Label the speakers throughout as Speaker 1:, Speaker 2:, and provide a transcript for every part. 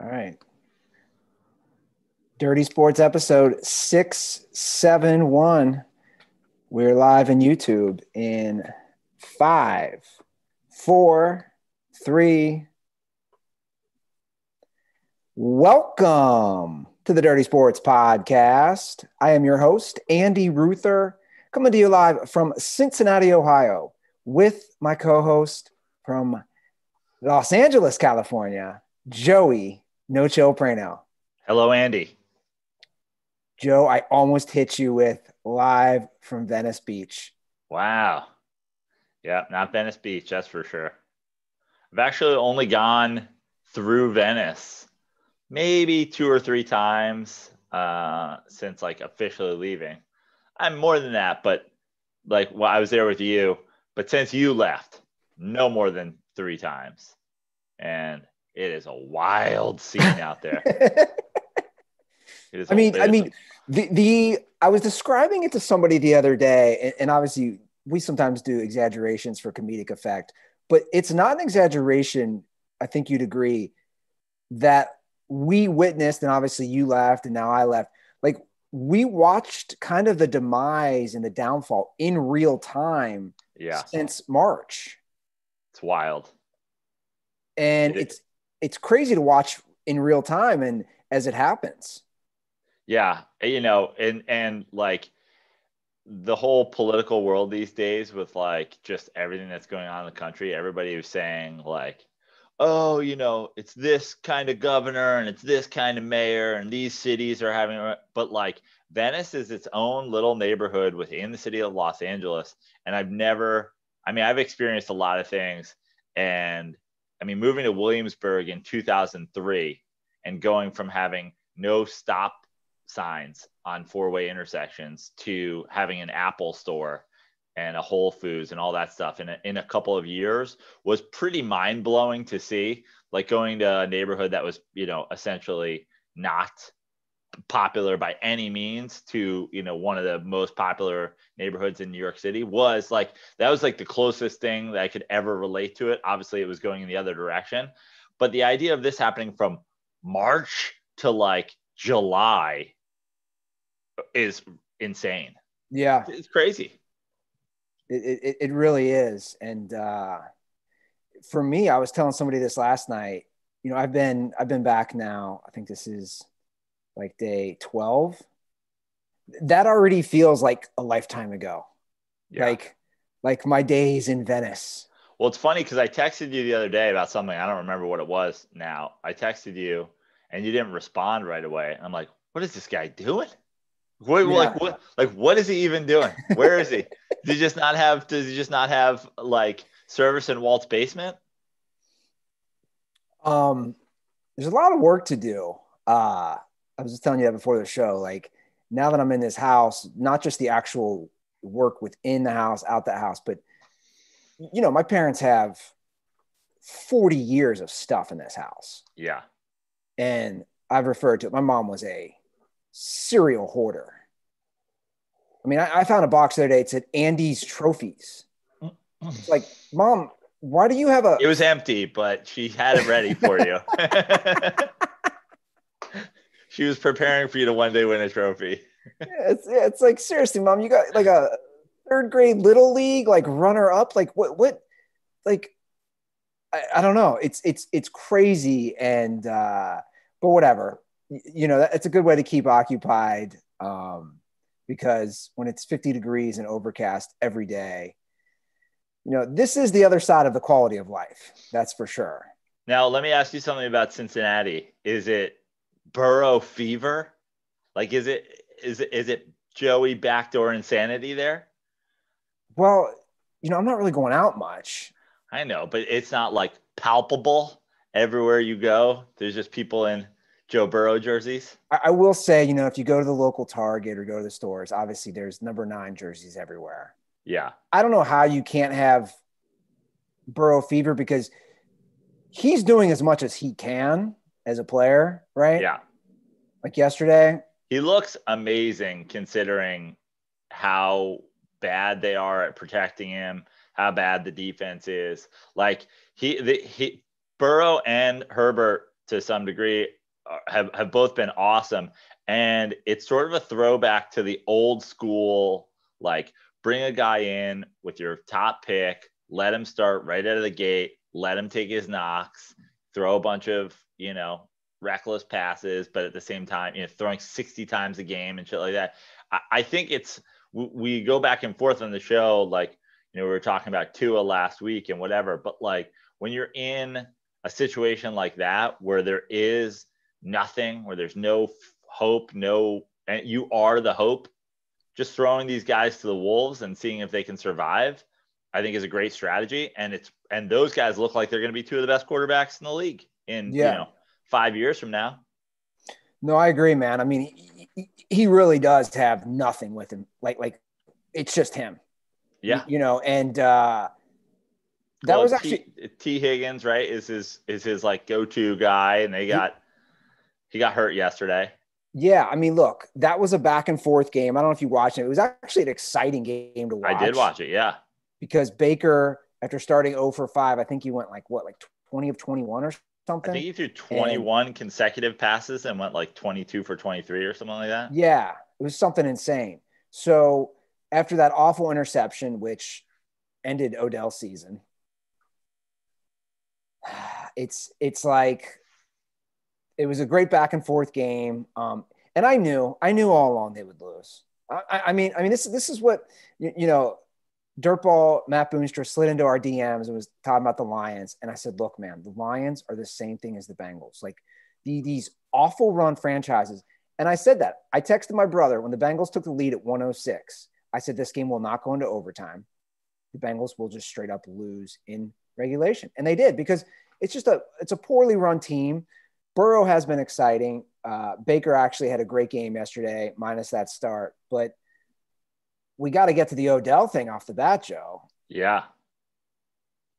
Speaker 1: All right. Dirty Sports episode 671. We're live on YouTube in 5, 4, 3. Welcome to the Dirty Sports Podcast. I am your host, Andy Ruther, coming to you live from Cincinnati, Ohio, with my co-host from Los Angeles, California, Joey No Chill Prano.
Speaker 2: Hello, Andy.
Speaker 1: Joe, I almost hit you with live from Venice Beach.
Speaker 2: Wow. Yeah, not Venice Beach, that's for sure. I've actually only gone through Venice maybe 2 or 3 times since like officially leaving. I'm more than that, but I was there with you. But since you left, no more than 3 times. And it is a wild scene out there.
Speaker 1: I was describing it to somebody the other day, and obviously we sometimes do exaggerations for comedic effect, but it's not an exaggeration. I think you'd agree that we witnessed, and obviously you left and now I left. Like, we watched kind of the demise and the downfall in real time since March.
Speaker 2: It's wild.
Speaker 1: And it's crazy to watch in real time and as it happens.
Speaker 2: Yeah, and like the whole political world these days with like just everything that's going on in the country, everybody was saying like, oh, it's this kind of governor and it's this kind of mayor and these cities are having, but like Venice is its own little neighborhood within the city of Los Angeles. And I've experienced a lot of things. And moving to Williamsburg in 2003 and going from having no stop signs on 4-way intersections to having an Apple store and a Whole Foods and all that stuff in a couple of years was pretty mind-blowing to see. Like going to a neighborhood that was, essentially not popular by any means to, one of the most popular neighborhoods in New York City was like the closest thing that I could ever relate to it. Obviously it was going in the other direction, but the idea of this happening from March to like July is insane.
Speaker 1: Yeah,
Speaker 2: it's crazy.
Speaker 1: It really is. And for me, I was telling somebody this last night. I've been back now. I think this is like day 12. That already feels like a lifetime ago. Yeah. Like my days in Venice.
Speaker 2: Well, it's funny because I texted you the other day about something. I don't remember what it was now. I texted you and you didn't respond right away. I'm like, what is this guy doing? What is he even doing? Where is he? Does he just not have like service in Walt's basement?
Speaker 1: There's a lot of work to do. I was just telling you that before the show. Like, now that I'm in this house, not just the actual work within the house, out the house, but my parents have 40 years of stuff in this house.
Speaker 2: Yeah.
Speaker 1: And I've referred to it. My mom was a serial hoarder. I found a box the other day. It said Andy's trophies. It's like, Mom, why do you have
Speaker 2: It was empty, but she had it ready for you. She was preparing for you to one day win a trophy.
Speaker 1: It's like, seriously, Mom, you got like a 3rd grade little league, like runner up. Like what? Like, I don't know. It's crazy. And, but whatever, it's a good way to keep occupied. Because when it's 50 degrees and overcast every day, this is the other side of the quality of life. That's for sure.
Speaker 2: Now, let me ask you something about Cincinnati. Is it borough fever? Like, is it Joey backdoor insanity there?
Speaker 1: Well, I'm not really going out much.
Speaker 2: I know, but it's not like palpable everywhere you go. There's just people in Joe Burrow jerseys.
Speaker 1: I will say, if you go to the local Target or go to the stores, obviously there's number 9 jerseys everywhere.
Speaker 2: Yeah.
Speaker 1: I don't know how you can't have Burrow fever because he's doing as much as he can as a player, right?
Speaker 2: Yeah.
Speaker 1: Like yesterday.
Speaker 2: He looks amazing considering how bad they are at protecting him, how bad the defense is. Like he Burrow and Herbert to some degree have both been awesome. And it's sort of a throwback to the old school, like bring a guy in with your top pick, let him start right out of the gate, let him take his knocks, throw a bunch of, reckless passes, but at the same time, throwing 60 times a game and shit like that. I think we go back and forth on the show. Like, we were talking about Tua last week and whatever, but like when you're in a situation like that, where there is nothing, where there's no hope, and you are the hope, just throwing these guys to the wolves and seeing if they can survive, I think is a great strategy. And those guys look like they're going to be two of the best quarterbacks in the league in, 5 years from now.
Speaker 1: No, I agree, man. I mean, he really does have nothing with him. Like it's just him.
Speaker 2: Yeah.
Speaker 1: And that was actually
Speaker 2: T Higgins, right? Is his like go-to guy, and he got hurt yesterday.
Speaker 1: Yeah, I mean, look, that was a back and forth game. I don't know if you watched it. It was actually an exciting game to watch.
Speaker 2: I did watch it, yeah.
Speaker 1: Because Baker, after starting 0 for 5, I think he went like 20 of 21 or something.
Speaker 2: I think he threw 21 consecutive passes and went like 22 for 23 or something like that.
Speaker 1: Yeah, it was something insane. So after that awful interception, which ended Odell's season, it's like it was a great back and forth game. And I knew all along they would lose. I mean, this is what, Dirtball Matt Boonstra slid into our DMs and was talking about the Lions. And I said, look, man, the Lions are the same thing as the Bengals. Like these awful run franchises. And I said that. I texted my brother when the Bengals took the lead at 106. I said, this game will not go into overtime. The Bengals will just straight up lose in regulation. And they did, because it's a poorly run team. Burrow has been exciting. Baker actually had a great game yesterday, minus that start. But we got to get to the Odell thing off the bat, Joe.
Speaker 2: Yeah.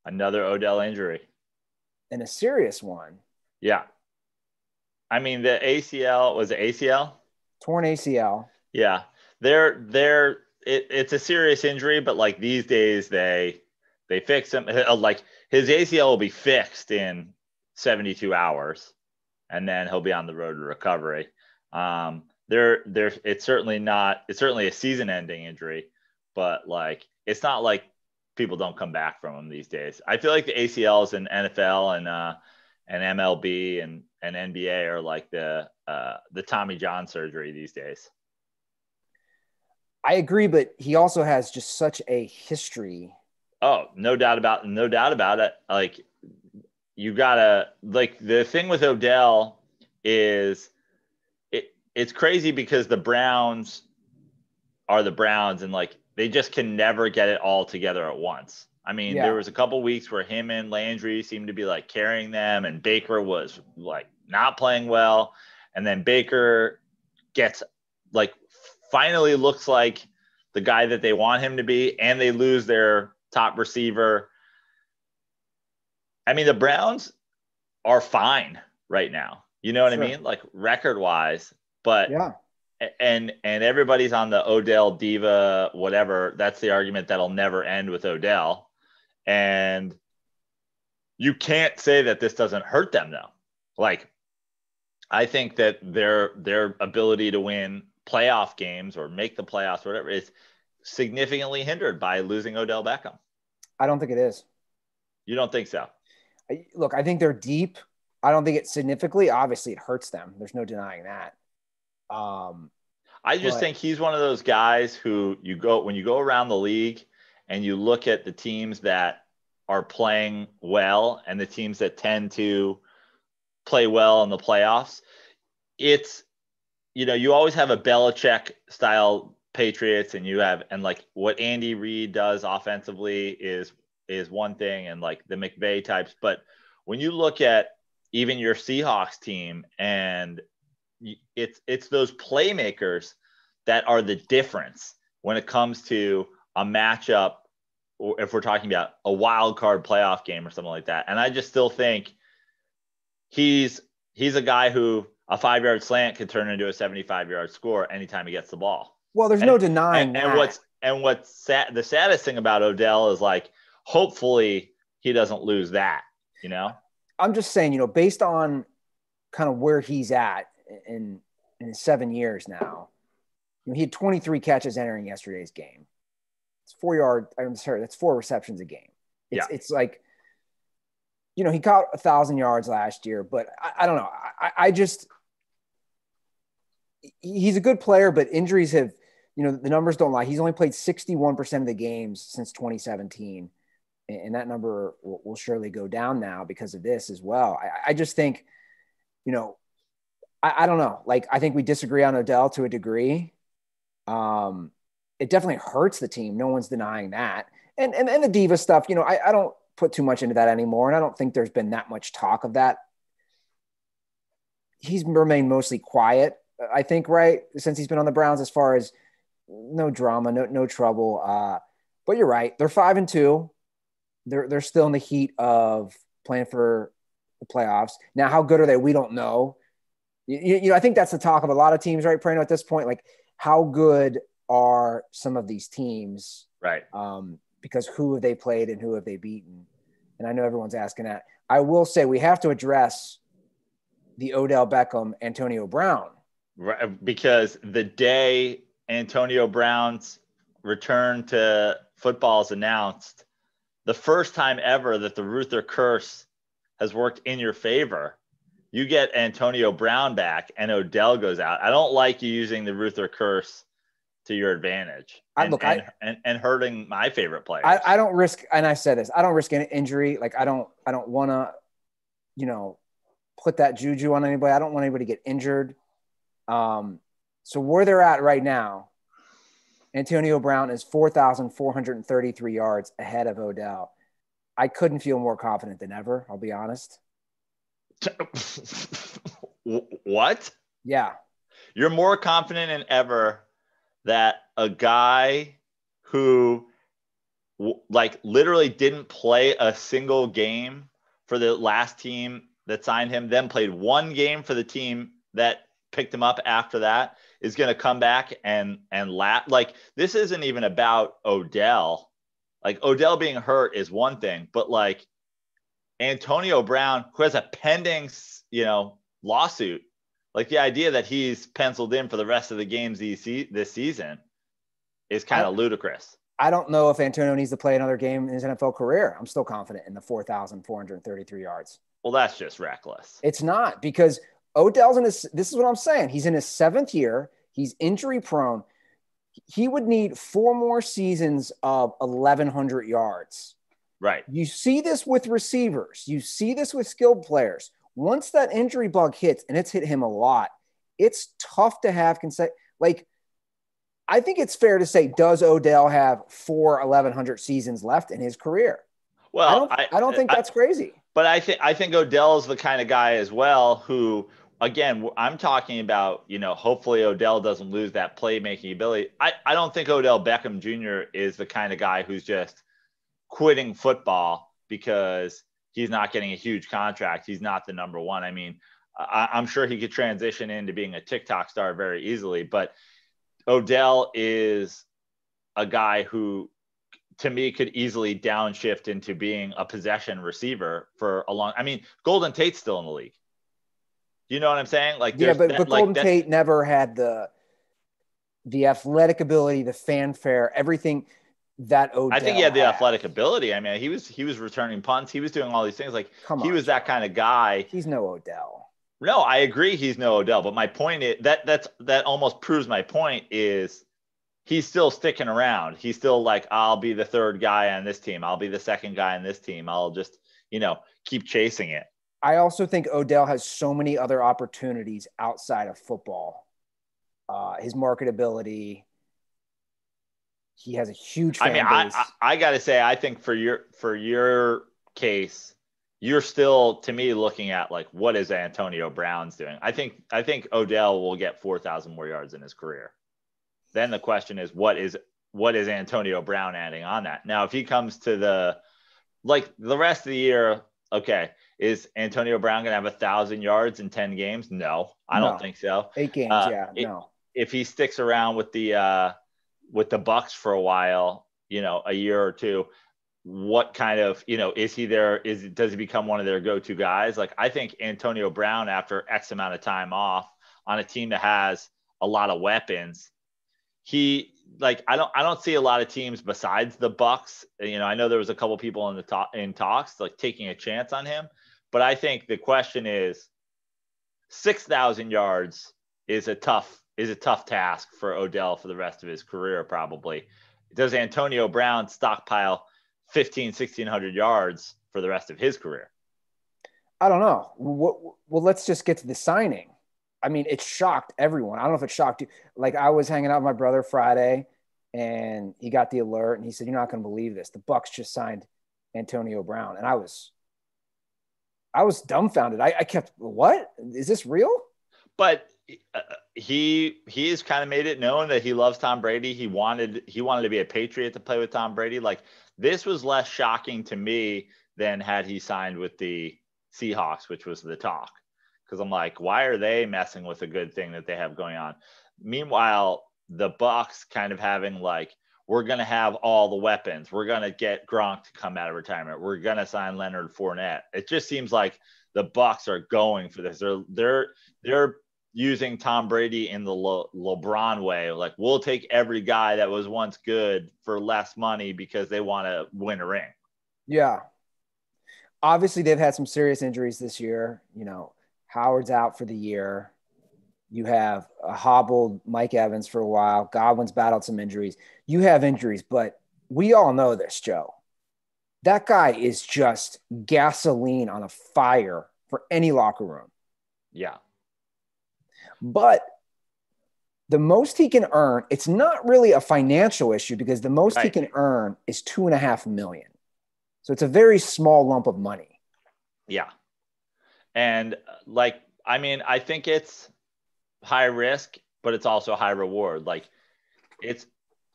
Speaker 2: Another Odell injury.
Speaker 1: And a serious one.
Speaker 2: Yeah. I mean, the ACL, was it ACL?
Speaker 1: Torn ACL.
Speaker 2: Yeah. It's a serious injury, but like these days they fix him. Like his ACL will be fixed in 72 hours. And then he'll be on the road to recovery. It's certainly a season-ending injury, but like it's not like people don't come back from them these days. I feel like the ACLs in NFL and MLB and NBA are like the Tommy John surgery these days.
Speaker 1: I agree, but he also has just such a history.
Speaker 2: Oh, no doubt about it. Like, you gotta, like, the thing with Odell is it's crazy because the Browns are the Browns, and like they just can never get it all together at once. I mean, There was a couple weeks where him and Landry seemed to be like carrying them, and Baker was like not playing well, and then Baker gets like finally looks like the guy that they want him to be, and they lose their top receiver. I mean, the Browns are fine right now. You know what I mean? Like record wise, but
Speaker 1: yeah.
Speaker 2: And everybody's on the Odell diva, whatever. That's the argument that'll never end with Odell. And you can't say that this doesn't hurt them though. Like, I think that their ability to win playoff games or make the playoffs or whatever is significantly hindered by losing Odell Beckham.
Speaker 1: I don't think it is.
Speaker 2: You don't think so?
Speaker 1: Look, I think they're deep. I don't think it significantly. Obviously, it hurts them. There's no denying that.
Speaker 2: I just think he's one of those guys who when you go around the league and you look at the teams that are playing well and the teams that tend to play well in the playoffs, it's, you always have a Belichick style Patriots, and like what Andy Reid does offensively is one thing, and like the McVay types. But when you look at even your Seahawks team, and it's those playmakers that are the difference when it comes to a matchup, or if we're talking about a wild card playoff game or something like that. And I just still think he's a guy who a 5-yard slant could turn into a 75-yard score anytime he gets the ball.
Speaker 1: Well, there's no denying that.
Speaker 2: The saddest thing about Odell is like, hopefully he doesn't lose that,
Speaker 1: I'm just saying, based on kind of where he's at in 7 years now. He had 23 catches entering yesterday's game. It's 4 yard. I'm sorry, that's 4 receptions a game. It's like, he caught 1,000 yards last year, but I don't know. I just, he's a good player, but injuries have, the numbers don't lie. He's only played 61% of the games since 2017. And that number will surely go down now because of this as well. I just think, I don't know. Like, I think we disagree on Odell to a degree. It definitely hurts the team. No one's denying that. And the diva stuff, I don't put too much into that anymore. And I don't think there's been that much talk of that. He's remained mostly quiet, I think, right, since he's been on the Browns, as far as no drama, no trouble. But you're right. They're 5-2. They're still in the heat of playing for the playoffs. Now, how good are they? We don't know. I think that's the talk of a lot of teams, right, Prano, at this point. Like, how good are some of these teams?
Speaker 2: Right.
Speaker 1: Because who have they played and who have they beaten? And I know everyone's asking that. I will say we have to address the Odell Beckham, Antonio Brown.
Speaker 2: Right, because the day Antonio Brown's return to football is announced, the first time ever that the Ruther curse has worked in your favor, you get Antonio Brown back and Odell goes out. I don't like you using the Ruther curse to your advantage and hurting my favorite players.
Speaker 1: I don't risk, and I said this, I don't risk any injury. Like, I don't want to, put that juju on anybody. I don't want anybody to get injured. So where they're at right now, Antonio Brown is 4,433 yards ahead of Odell. I couldn't feel more confident than ever. I'll be honest.
Speaker 2: What?
Speaker 1: Yeah.
Speaker 2: You're more confident than ever that a guy who literally didn't play a single game for the last team that signed him, then played one game for the team that picked him up after that, is going to come back and laugh. Like, this isn't even about Odell. Like, Odell being hurt is one thing, but like Antonio Brown, who has a pending, lawsuit, like the idea that he's penciled in for the rest of the games this season is kind of ludicrous.
Speaker 1: I don't know if Antonio needs to play another game in his NFL career. I'm still confident in the 4,433 yards.
Speaker 2: Well, that's just reckless.
Speaker 1: It's not, because Odell's this is what I'm saying. He's in his 7th year. He's injury prone. He would need 4 more seasons of 1,100 yards.
Speaker 2: Right.
Speaker 1: You see this with receivers. You see this with skilled players. Once that injury bug hits, and it's hit him a lot, it's tough to have I think it's fair to say, does Odell have 4 1,100 seasons left in his career?
Speaker 2: Well,
Speaker 1: I don't think that's crazy.
Speaker 2: But I think Odell is the kind of guy as well who, again, I'm talking about, hopefully Odell doesn't lose that playmaking ability. I don't think Odell Beckham Jr. is the kind of guy who's just quitting football because he's not getting a huge contract. He's not the number one. I mean, I'm sure he could transition into being a TikTok star very easily, but Odell is a guy who, to me, could easily downshift into being a possession receiver for a long. I mean, Golden Tate's still in the league. You know what I'm saying? Like,
Speaker 1: yeah, but Golden Tate never had the athletic ability, the fanfare, everything that Odell.
Speaker 2: I think he had the athletic ability. I mean, he was returning punts. He was doing all these things. Like, he was that kind of guy.
Speaker 1: He's no Odell.
Speaker 2: No, I agree. He's no Odell. But my point is that almost proves my point is, he's still sticking around. He's still like, I'll be the third guy on this team. I'll be the second guy on this team. I'll just, keep chasing it.
Speaker 1: I also think Odell has so many other opportunities outside of football. His marketability. He has a huge fan base.
Speaker 2: I got to say, I think for your case, you're still, to me, looking at like, what is Antonio Brown's doing? I think Odell will get 4,000 more yards in his career. Then the question is, what is Antonio Brown adding on that? Now, if he comes to the rest of the year, okay, is Antonio Brown going to have 1,000 yards in 10 games? No, I don't think so.
Speaker 1: 8 games, no.
Speaker 2: If he sticks around with the Bucks for a while, a year or two, what kind of, is he there? Does he become one of their go-to guys? Like, I think Antonio Brown, after X amount of time off on a team that has a lot of weapons, I don't see a lot of teams besides the Bucks. I know there was a couple people in talks like taking a chance on him, but I think the question is 6,000 yards is a tough task for Odell for the rest of his career. Probably. Does Antonio Brown stockpile 1,600 yards for the rest of his career?
Speaker 1: I don't know. Well, let's just get to the signing. I mean, it shocked everyone. I don't know if it shocked you. Like, I was hanging out with my brother Friday, and he got the alert, and he said, "You're not going to believe this. The Bucks just signed Antonio Brown." And I was dumbfounded. I kept, what? Is this real?
Speaker 2: But he's kind of made it known that he loves Tom Brady. He wanted to be a Patriot to play with Tom Brady. Like, this was less shocking to me than had he signed with the Seahawks, which was the talk. Because I'm like, why are they messing with a good thing that they have going on? Meanwhile, the Bucks kind of having like, we're going to have all the weapons. We're going to get Gronk to come out of retirement. We're going to sign Leonard Fournette. It just seems like the Bucks are going for this. They're using Tom Brady in the LeBron way. Like, we'll take every guy that was once good for less money because they want to win a ring.
Speaker 1: Yeah. Obviously, they've had some serious injuries this year. Howard's out for the year. You have a hobbled Mike Evans for a while. Godwin's battled some injuries. You have injuries, but we all know this, Joe. That guy is just gasoline on a fire for any locker room.
Speaker 2: Yeah.
Speaker 1: But the most he can earn, it's not really a financial issue because the most he can earn is $2.5 million. So it's a very small lump of money.
Speaker 2: Yeah. And I think it's high risk, but it's also high reward. Like, it's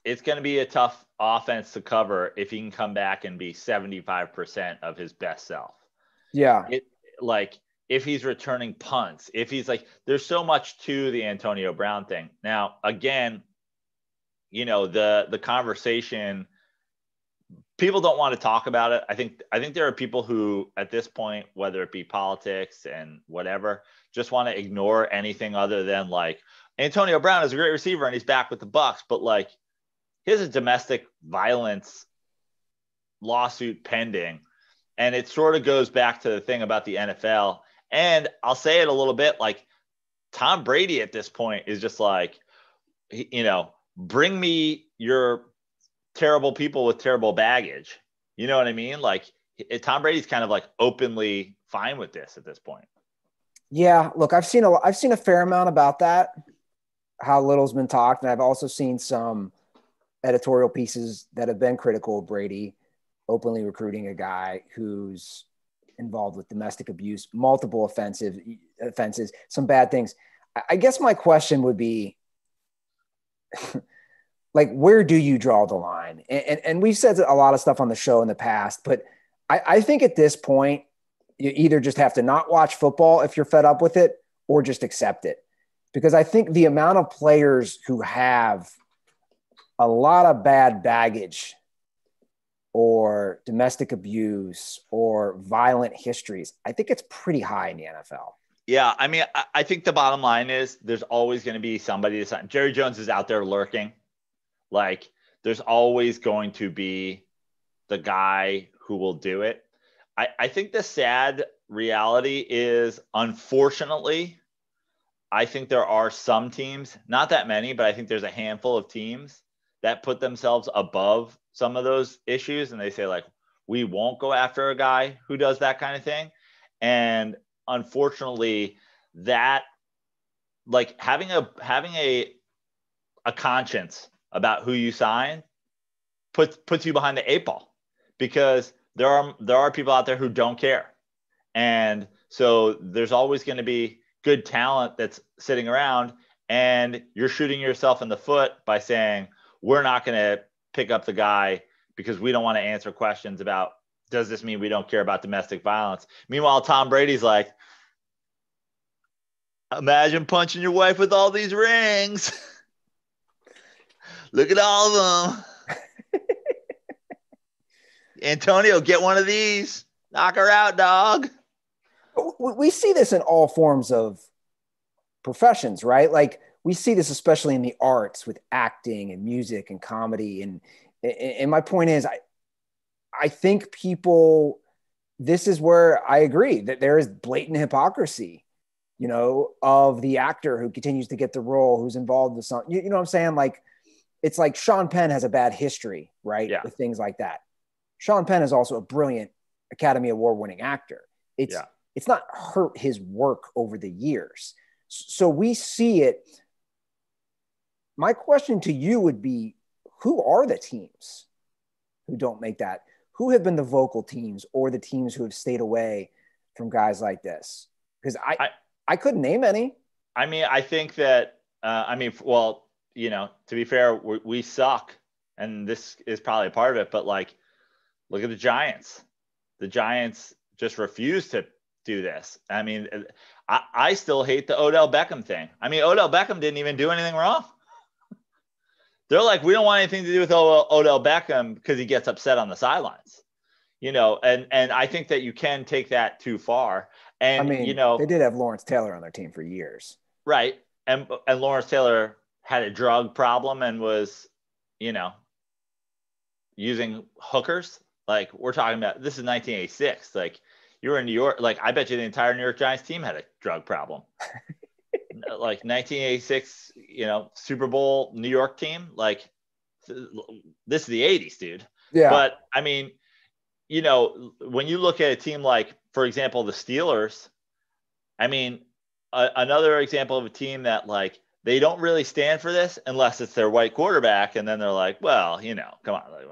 Speaker 2: going to be a tough offense to cover if he can come back and be 75% of his best self.
Speaker 1: Yeah.
Speaker 2: If he's returning punts, if he's like, there's so much to the Antonio Brown thing. Now, again, the conversation, people don't want to talk about it. I think there are people who, at this point, whether it be politics and whatever, just want to ignore anything other than like, Antonio Brown is a great receiver and he's back with the Bucks, but like, he has a domestic violence lawsuit pending. And it sort of goes back to the thing about the NFL. And I'll say it a little bit, like, Tom Brady at this point is just like, bring me your terrible people with terrible baggage. You know what I mean? Like, Tom Brady's kind of like openly fine with this at this point.
Speaker 1: Yeah, look, I've seen a fair amount about that, how little's been talked, and I've also seen some editorial pieces that have been critical of Brady openly recruiting a guy who's involved with domestic abuse, multiple offenses, some bad things. I guess my question would be, like, where do you draw the line? And we've said a lot of stuff on the show in the past, but I think at this point, you either just have to not watch football if you're fed up with it, or just accept it. Because I think the amount of players who have a lot of bad baggage or domestic abuse or violent histories, I think it's pretty high in the NFL.
Speaker 2: Yeah, I mean, I think the bottom line is there's always going to be somebody to sign. Jerry Jones is out there lurking. Like, there's always going to be the guy who will do it. I think the sad reality is, unfortunately, I think there are some teams, not that many, but I think there's a handful of teams that put themselves above some of those issues. And they say, like, we won't go after a guy who does that kind of thing. And unfortunately, that, like, having a conscience about who you sign puts you behind the eight ball, because there are people out there who don't care. And so there's always going to be good talent that's sitting around, and you're shooting yourself in the foot by saying, we're not going to pick up the guy because we don't want to answer questions about, does this mean we don't care about domestic violence? Meanwhile, Tom Brady's like, imagine punching your wife with all these rings. Look at all of them. Antonio, get one of these. Knock her out, dog.
Speaker 1: We see this in all forms of professions, right? Like we see this especially in the arts with acting and music and comedy. And my point is, I think people, this is where I agree that there is blatant hypocrisy, of the actor who continues to get the role, who's involved with something. You know what I'm saying? Like, it's like Sean Penn has a bad history, right?
Speaker 2: Yeah.
Speaker 1: With things like that. Sean Penn is also a brilliant Academy Award winning actor. It's not hurt his work over the years. So we see it. My question to you would be, who are the teams who don't make that? Who have been the vocal teams or the teams who have stayed away from guys like this? Because I couldn't name any.
Speaker 2: I mean, I think that, to be fair, we suck. And this is probably a part of it. But, like, look at the Giants. The Giants just refuse to do this. I mean, I still hate the Odell Beckham thing. I mean, Odell Beckham didn't even do anything wrong. They're like, we don't want anything to do with Odell Beckham because he gets upset on the sidelines, and I think that you can take that too far. And,
Speaker 1: they did have Lawrence Taylor on their team for years.
Speaker 2: Right. And Lawrence Taylor had a drug problem and was, using hookers. Like, we're talking about, this is 1986. Like, you were in New York. Like, I bet you the entire New York Giants team had a drug problem. Like 1986, Super Bowl New York team. Like, this is the 80s, dude.
Speaker 1: Yeah.
Speaker 2: But I mean, when you look at a team like, for example, the Steelers, I mean, another example of a team that, like, they don't really stand for this unless it's their white quarterback, and then they're like, well, come on, like,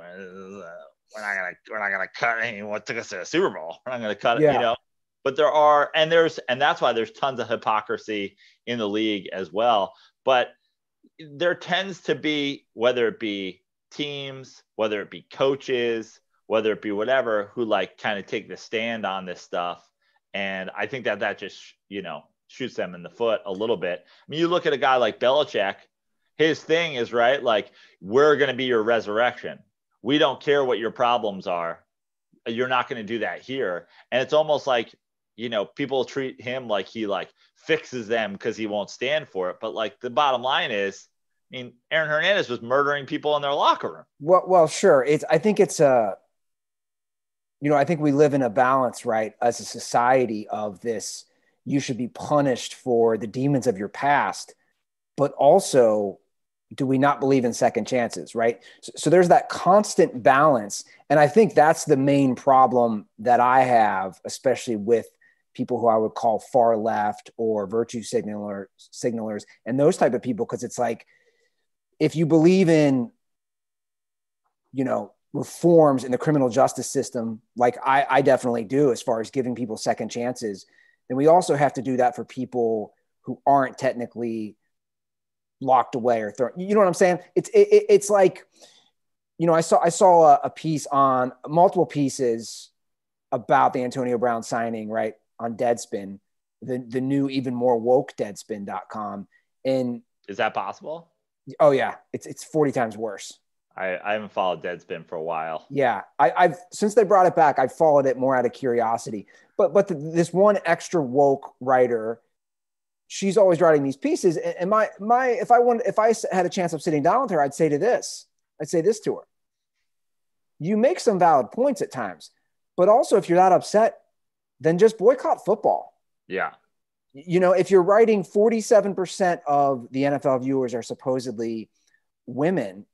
Speaker 2: we're not gonna cut anyone. What took us to a Super Bowl? We're not gonna cut it, But that's why there's tons of hypocrisy in the league as well. But there tends to be, whether it be teams, whether it be coaches, whether it be whatever, who, like, kind of take the stand on this stuff. And I think that just, shoots them in the foot a little bit. I mean, you look at a guy like Belichick, his thing is, right, like, we're going to be your resurrection. We don't care what your problems are. You're not going to do that here. And it's almost like, people treat him like he, like, fixes them because he won't stand for it. But, like, the bottom line is, I mean, Aaron Hernandez was murdering people in their locker room.
Speaker 1: Well, sure. I think we live in a balance, right, as a society of this. You should be punished for the demons of your past, but also, do we not believe in second chances, right? So there's that constant balance. And I think that's the main problem that I have, especially with people who I would call far left or virtue signalers and those type of people. Because it's like, if you believe in, reforms in the criminal justice system, like I definitely do, as far as giving people second chances, then we also have to do that for people who aren't technically locked away or thrown. You know what I'm saying? It's like, I saw a piece on multiple pieces about the Antonio Brown signing, right, on Deadspin, the new, even more woke Deadspin.com. And
Speaker 2: is that possible?
Speaker 1: Oh yeah, it's 40 times worse.
Speaker 2: I haven't followed Deadspin for a while.
Speaker 1: Yeah, I've since they brought it back, I've followed it more out of curiosity. But this one extra woke writer, she's always writing these pieces. And if I had a chance of sitting down with her, I'd say this to her: you make some valid points at times, but also, if you're that upset, then just boycott football.
Speaker 2: Yeah.
Speaker 1: If you're writing 47% of the NFL viewers are supposedly women,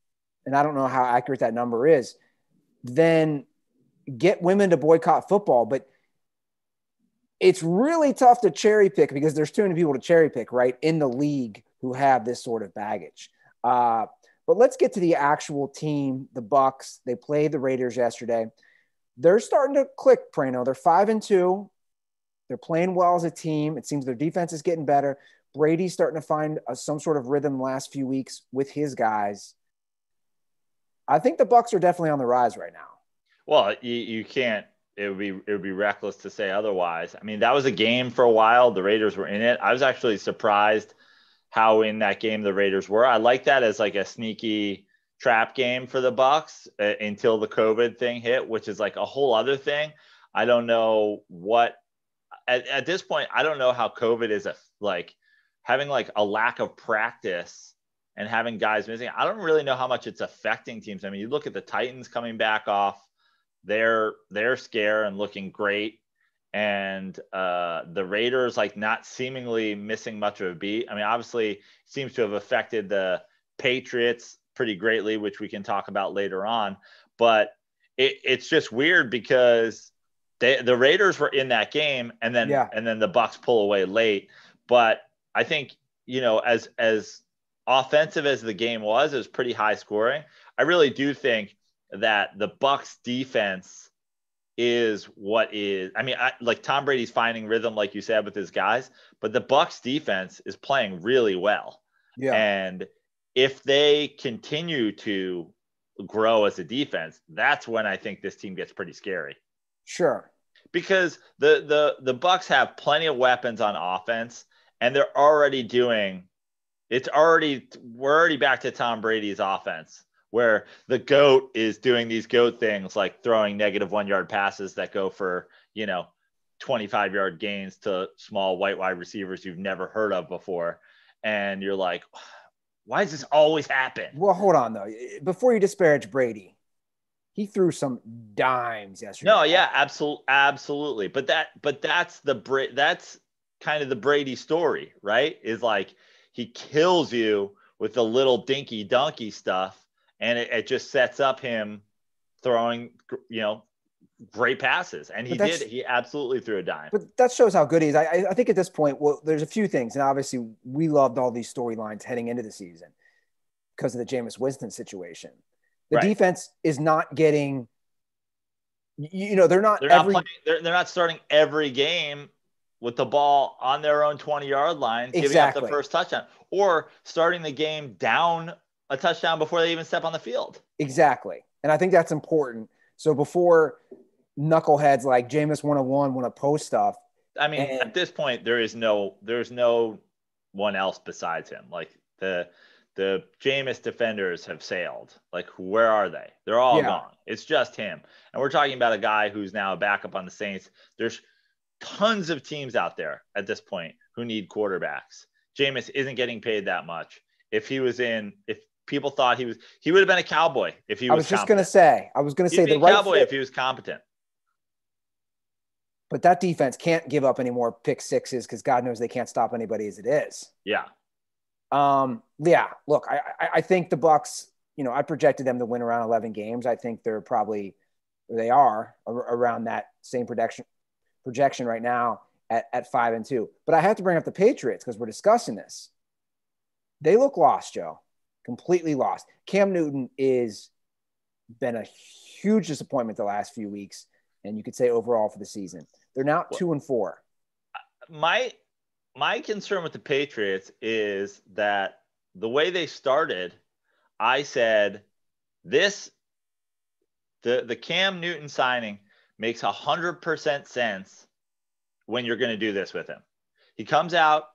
Speaker 1: and I don't know how accurate that number is, then get women to boycott football. But it's really tough to cherry pick because there's too many people to cherry pick, right, in the league who have this sort of baggage. But let's get to the actual team, the Bucs. They played the Raiders yesterday. They're starting to click, Prano. They're 5-2. They're playing well as a team. It seems their defense is getting better. Brady's starting to find some sort of rhythm the last few weeks with his guys. I think the Bucs are definitely on the rise right now.
Speaker 2: Well, you can't. It would be reckless to say otherwise. I mean, that was a game for a while. The Raiders were in it. I was actually surprised how in that game the Raiders were. I like that as like a sneaky trap game for the Bucks until the COVID thing hit, which is like a whole other thing. I don't know what at this point, I don't know how COVID is like having like a lack of practice and having guys missing. I don't really know how much it's affecting teams. I mean, you look at the Titans coming back off their scare and looking great. And the Raiders like not seemingly missing much of a beat. I mean, obviously it seems to have affected the Patriots pretty greatly, which we can talk about later on. But it's just weird because the Raiders were in that game, and then the Bucks pull away late. But I think, you know, as offensive as the game was, it was pretty high scoring. I really do think that the Bucks defense is what is. I mean, like Tom Brady's finding rhythm, like you said, with his guys, but the Bucks defense is playing really well.
Speaker 1: Yeah.
Speaker 2: And if they continue to grow as a defense, that's when I think this team gets pretty scary.
Speaker 1: Sure.
Speaker 2: Because the Bucks have plenty of weapons on offense, and they're already we're already back to Tom Brady's offense, where the GOAT is doing these GOAT things like throwing -1 yard passes that go for, 25-yard gains to small white wide receivers you've never heard of before. And you're like, why does this always happen?
Speaker 1: Well, hold on though. Before you disparage Brady, he threw some dimes yesterday.
Speaker 2: No, yeah, absolutely. But that's kind of the Brady story, right? Is like he kills you with the little dinky donkey stuff, and it just sets up him throwing, great passes. And he absolutely threw a dime.
Speaker 1: But that shows how good he is. I think at this point, well, there's a few things, and obviously we loved all these storylines heading into the season because of the Jameis Winston situation. The defense is not getting, they're
Speaker 2: not starting every game with the ball on their own 20-yard line, giving up the first touchdown, or starting the game down a touchdown before they even step on the field.
Speaker 1: Exactly. And I think that's important. So before knuckleheads like Jameis 101 want to post stuff.
Speaker 2: I mean, at this point, there's no one else besides him. Like the Jameis defenders have sailed. Like, where are they? They're all gone. It's just him. And we're talking about a guy who's now a backup on the Saints. There's tons of teams out there at this point who need quarterbacks. Jameis isn't getting paid that much. If people thought he would have been a Cowboy if he was.
Speaker 1: I was just going to say
Speaker 2: the right Cowboy if he was competent.
Speaker 1: But that defense can't give up any more pick sixes because God knows they can't stop anybody as it is.
Speaker 2: Yeah.
Speaker 1: Look, I think the Bucks, I projected them to win around 11 games. I think they are around that same projection right now at 5-2. But I have to bring up the Patriots because we're discussing this. They look lost, Joe. Completely lost. Cam Newton is been a huge disappointment the last few weeks, and you could say overall for the season. They're now 2-4.
Speaker 2: My concern with the Patriots is that the way they started, I said the Cam Newton signing makes 100% sense when you're going to do this with him. He comes out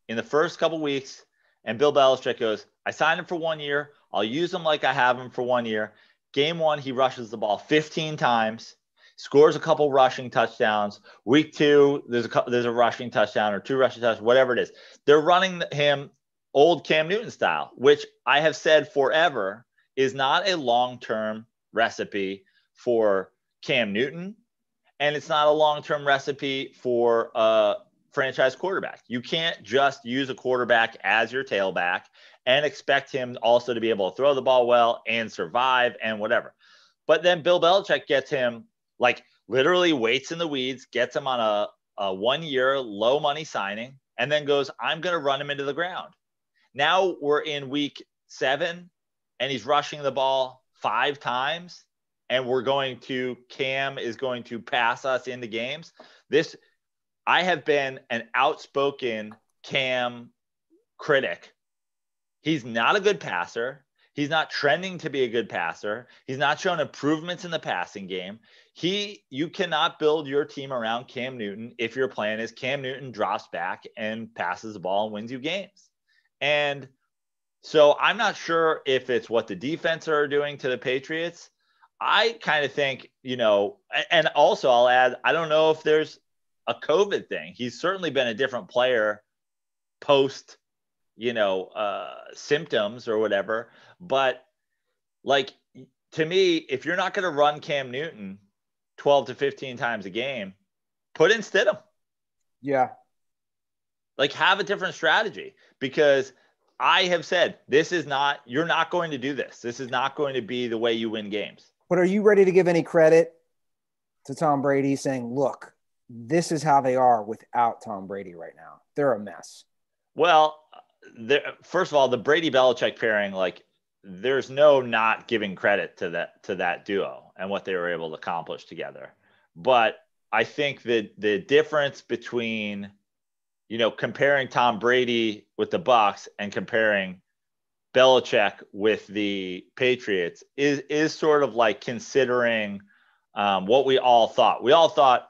Speaker 2: in the first couple weeks, and Bill Belichick goes, I signed him for 1 year. I'll use him like I have him for 1 year. Game 1, he rushes the ball 15 times. Scores a couple rushing touchdowns. Week 2, there's a rushing touchdown or 2 rushing touchdowns, whatever it is. They're running him old Cam Newton style, which I have said forever is not a long-term recipe for Cam Newton, and it's not a long-term recipe for a franchise quarterback. You can't just use a quarterback as your tailback and expect him also to be able to throw the ball well and survive and whatever. But then Bill Belichick gets him, like, literally waits in the weeds, gets him on a 1 year low money signing, and then goes, I'm going to run him into the ground. Now we're in week 7 and he's rushing the ball 5 times, and Cam is going to pass us into games. I have been an outspoken Cam critic. He's not a good passer. He's not trending to be a good passer. He's not shown improvements in the passing game. You cannot build your team around Cam Newton if your plan is Cam Newton drops back and passes the ball and wins you games. And So I'm not sure if it's what the defense are doing to the Patriots. I kind of think, and also I'll add, I don't know if there's a COVID thing. He's certainly been a different player post, symptoms or whatever. But like, to me, if you're not going to run Cam Newton 12 to 15 times a game, put in Stidham.
Speaker 1: Yeah.
Speaker 2: Like, have a different strategy, because I have said, you're not going to do this. This is not going to be the way you win games.
Speaker 1: But are you ready to give any credit to Tom Brady saying, look, this is how they are without Tom Brady right now? They're a mess.
Speaker 2: Well, first of all, the Brady Belichick pairing, like, there's no not giving credit to that duo and what they were able to accomplish together. But I think that the difference between, comparing Tom Brady with the Bucs and comparing Belichick with the Patriots is sort of like considering what we all thought. We all thought,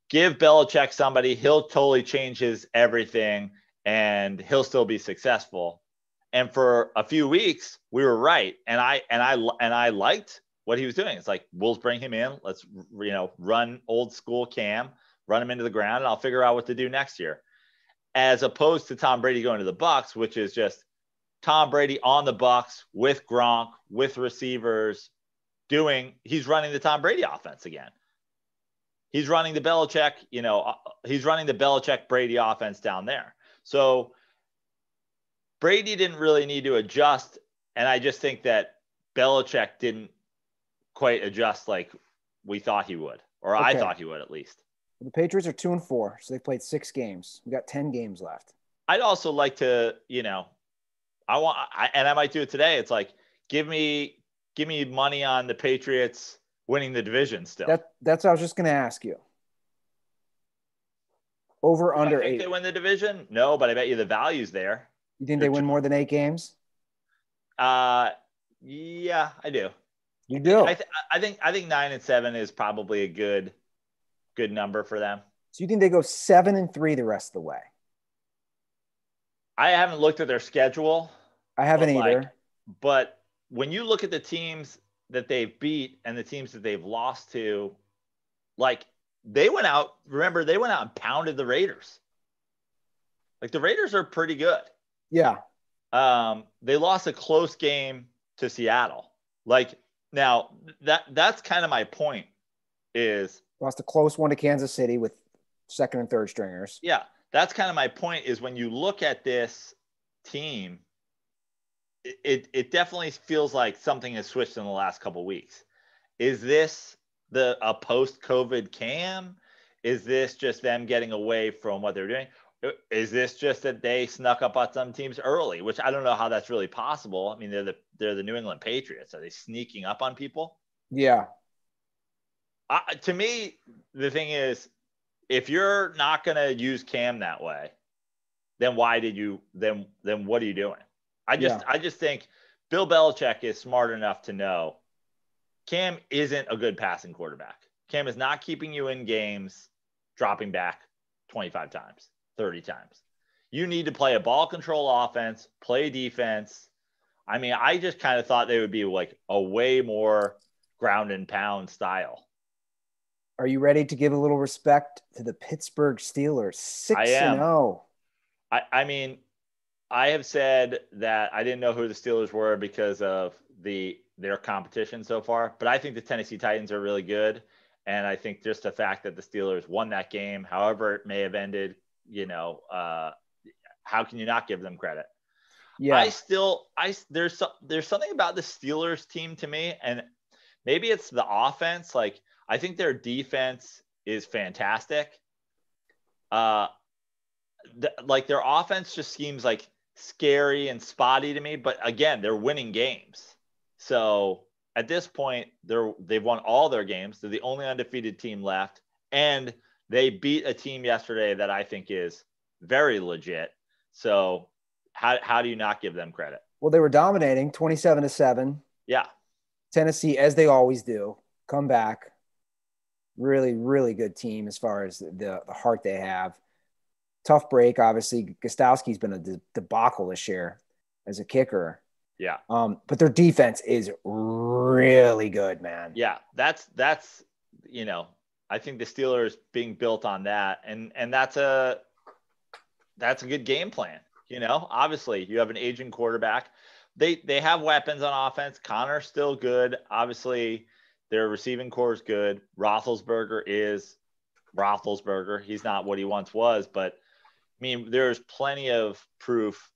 Speaker 2: give Belichick somebody, he'll totally change his everything and he'll still be successful. And for a few weeks, we were right. And I liked what he was doing. It's like, we'll bring him in. Let's, run old school Cam, run him into the ground, and I'll figure out what to do next year. As opposed to Tom Brady going to the Bucs, which is just Tom Brady on the Bucs with Gronk, with receivers, he's running the Tom Brady offense again. He's running the Belichick, he's running the Belichick Brady offense down there. So Brady didn't really need to adjust. And I just think that Belichick didn't quite adjust like we thought he would, or I thought he would at least.
Speaker 1: The Patriots are 2-4, so they played 6 games. We got 10 games left.
Speaker 2: I'd also like to, I might do it today. It's like, give me money on the Patriots winning the division still.
Speaker 1: That's what I was just going to ask you. Over under 8.
Speaker 2: They win the division? No, but I bet you the value's there.
Speaker 1: You think they win more than 8 games?
Speaker 2: Yeah, I do.
Speaker 1: You do?
Speaker 2: I think 9-7 is probably a good number for them.
Speaker 1: So you think they go 7-3 the rest of the way?
Speaker 2: I haven't looked at their schedule.
Speaker 1: I haven't either.
Speaker 2: But when you look at the teams that they've beat and the teams that they've lost to, like, they went out and pounded the Raiders. Like, the Raiders are pretty good.
Speaker 1: Yeah.
Speaker 2: They lost a close game to Seattle. Like, now that's kind of my point is
Speaker 1: lost a close one to Kansas City with second and third stringers.
Speaker 2: Yeah. That's kind of my point is when you look at this team, it definitely feels like something has switched in the last couple of weeks. Is this a post-COVID Cam? Is this just them getting away from what they're doing? Is this just that they snuck up on some teams early, which I don't know how that's really possible. I mean, they're the New England Patriots. Are they sneaking up on people?
Speaker 1: Yeah.
Speaker 2: To me, the thing is, if you're not going to use Cam that way, then what are you doing? I just think Bill Belichick is smart enough to know Cam isn't a good passing quarterback. Cam is not keeping you in games, dropping back 25 times, 30 times. You need to play a ball control offense, play defense. I mean, I just kind of thought they would be like a way more ground and pound style.
Speaker 1: Are you ready to give a little respect to the Pittsburgh Steelers? 6-0.
Speaker 2: I mean, I have said that I didn't know who the Steelers were because of their competition so far, but I think the Tennessee Titans are really good. And I think just the fact that the Steelers won that game, however it may have ended, how can you not give them credit?
Speaker 1: Yeah.
Speaker 2: There's something about the Steelers team to me, and maybe it's the offense. Like, I think their defense is fantastic. Their offense just seems like scary and spotty to me, but again, they're winning games. So at this point, they've won all their games. They're the only undefeated team left, and they beat a team yesterday that I think is very legit. So how do you not give them credit?
Speaker 1: Well, they were dominating 27-7.
Speaker 2: Yeah.
Speaker 1: Tennessee, as they always do, come back. Really, really good team as far as the heart they have. Tough break, obviously. Gostowski's been a debacle this year. as a kicker.
Speaker 2: Yeah.
Speaker 1: But their defense is really good, man.
Speaker 2: Yeah. That's, I think the Steelers being built on that. And that's a good game plan. Obviously you have an aging quarterback. They have weapons on offense. Connor's still good. Obviously their receiving core is good. Roethlisberger is Roethlisberger. He's not what he once was, but I mean, there's plenty of proof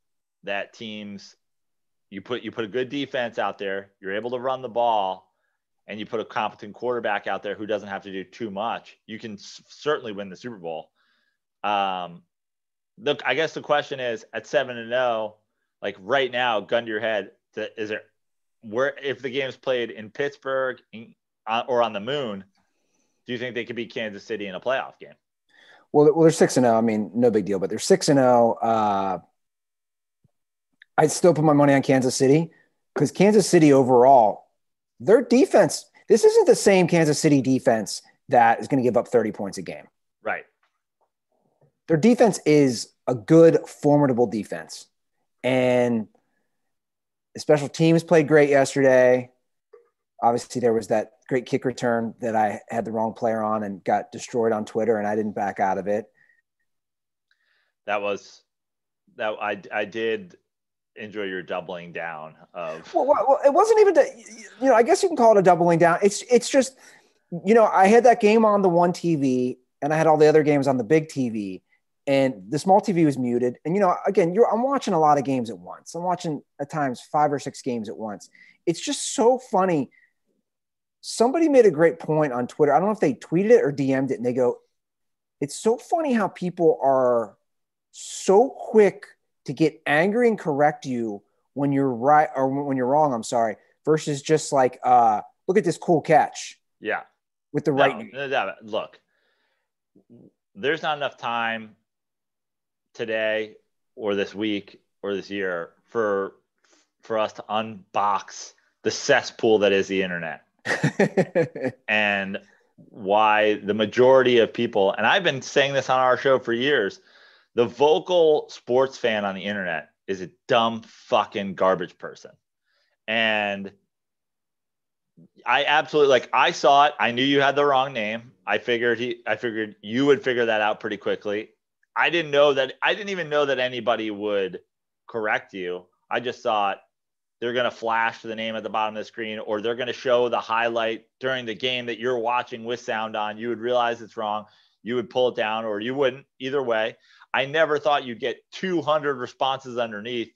Speaker 2: that teams, you put a good defense out there, you're able to run the ball, and you put a competent quarterback out there who doesn't have to do too much, you can certainly win the Super Bowl. Look, I guess the question is, at 7-0, like right now, gun to your head, is it where, if the game's played in Pittsburgh or on the moon, do you think they could beat Kansas City in a playoff game?
Speaker 1: Well, they're 6-0. I mean, no big deal, but they're 6-0. I'd still put my money on Kansas City because Kansas City overall, their defense, this isn't the same Kansas City defense that is going to give up 30 points a game.
Speaker 2: Right.
Speaker 1: Their defense is a good, formidable defense. And the special teams played great yesterday. Obviously, there was that great kick return that I had the wrong player on and got destroyed on Twitter, and I didn't back out of it.
Speaker 2: I did enjoy your doubling down of.
Speaker 1: Well, it wasn't even I guess you can call it a doubling down. It's just, I had that game on the one TV and I had all the other games on the big TV, and the small TV was muted. And, again, I'm watching a lot of games at once. I'm watching at times 5 or 6 games at once. It's just so funny. Somebody made a great point on Twitter. I don't know if they tweeted it or DM'd it, and they go, it's so funny how people are so quick to get angry and correct you when you're right or when you're wrong, I'm sorry, versus just like, look at this cool catch.
Speaker 2: Yeah.
Speaker 1: With the right.
Speaker 2: No, look, there's not enough time today or this week or this year for us to unbox the cesspool that is the internet. And why the majority of people, and I've been saying this on our show for years, the vocal sports fan on the internet is a dumb fucking garbage person. And I absolutely, I saw it. I knew you had the wrong name. I figured you would figure that out pretty quickly. I didn't even know that anybody would correct you. I just thought they're going to flash the name at the bottom of the screen, or they're going to show the highlight during the game that you're watching with sound on. You would realize it's wrong. You would pull it down, or you wouldn't. Either way, I never thought you'd get 200 responses underneath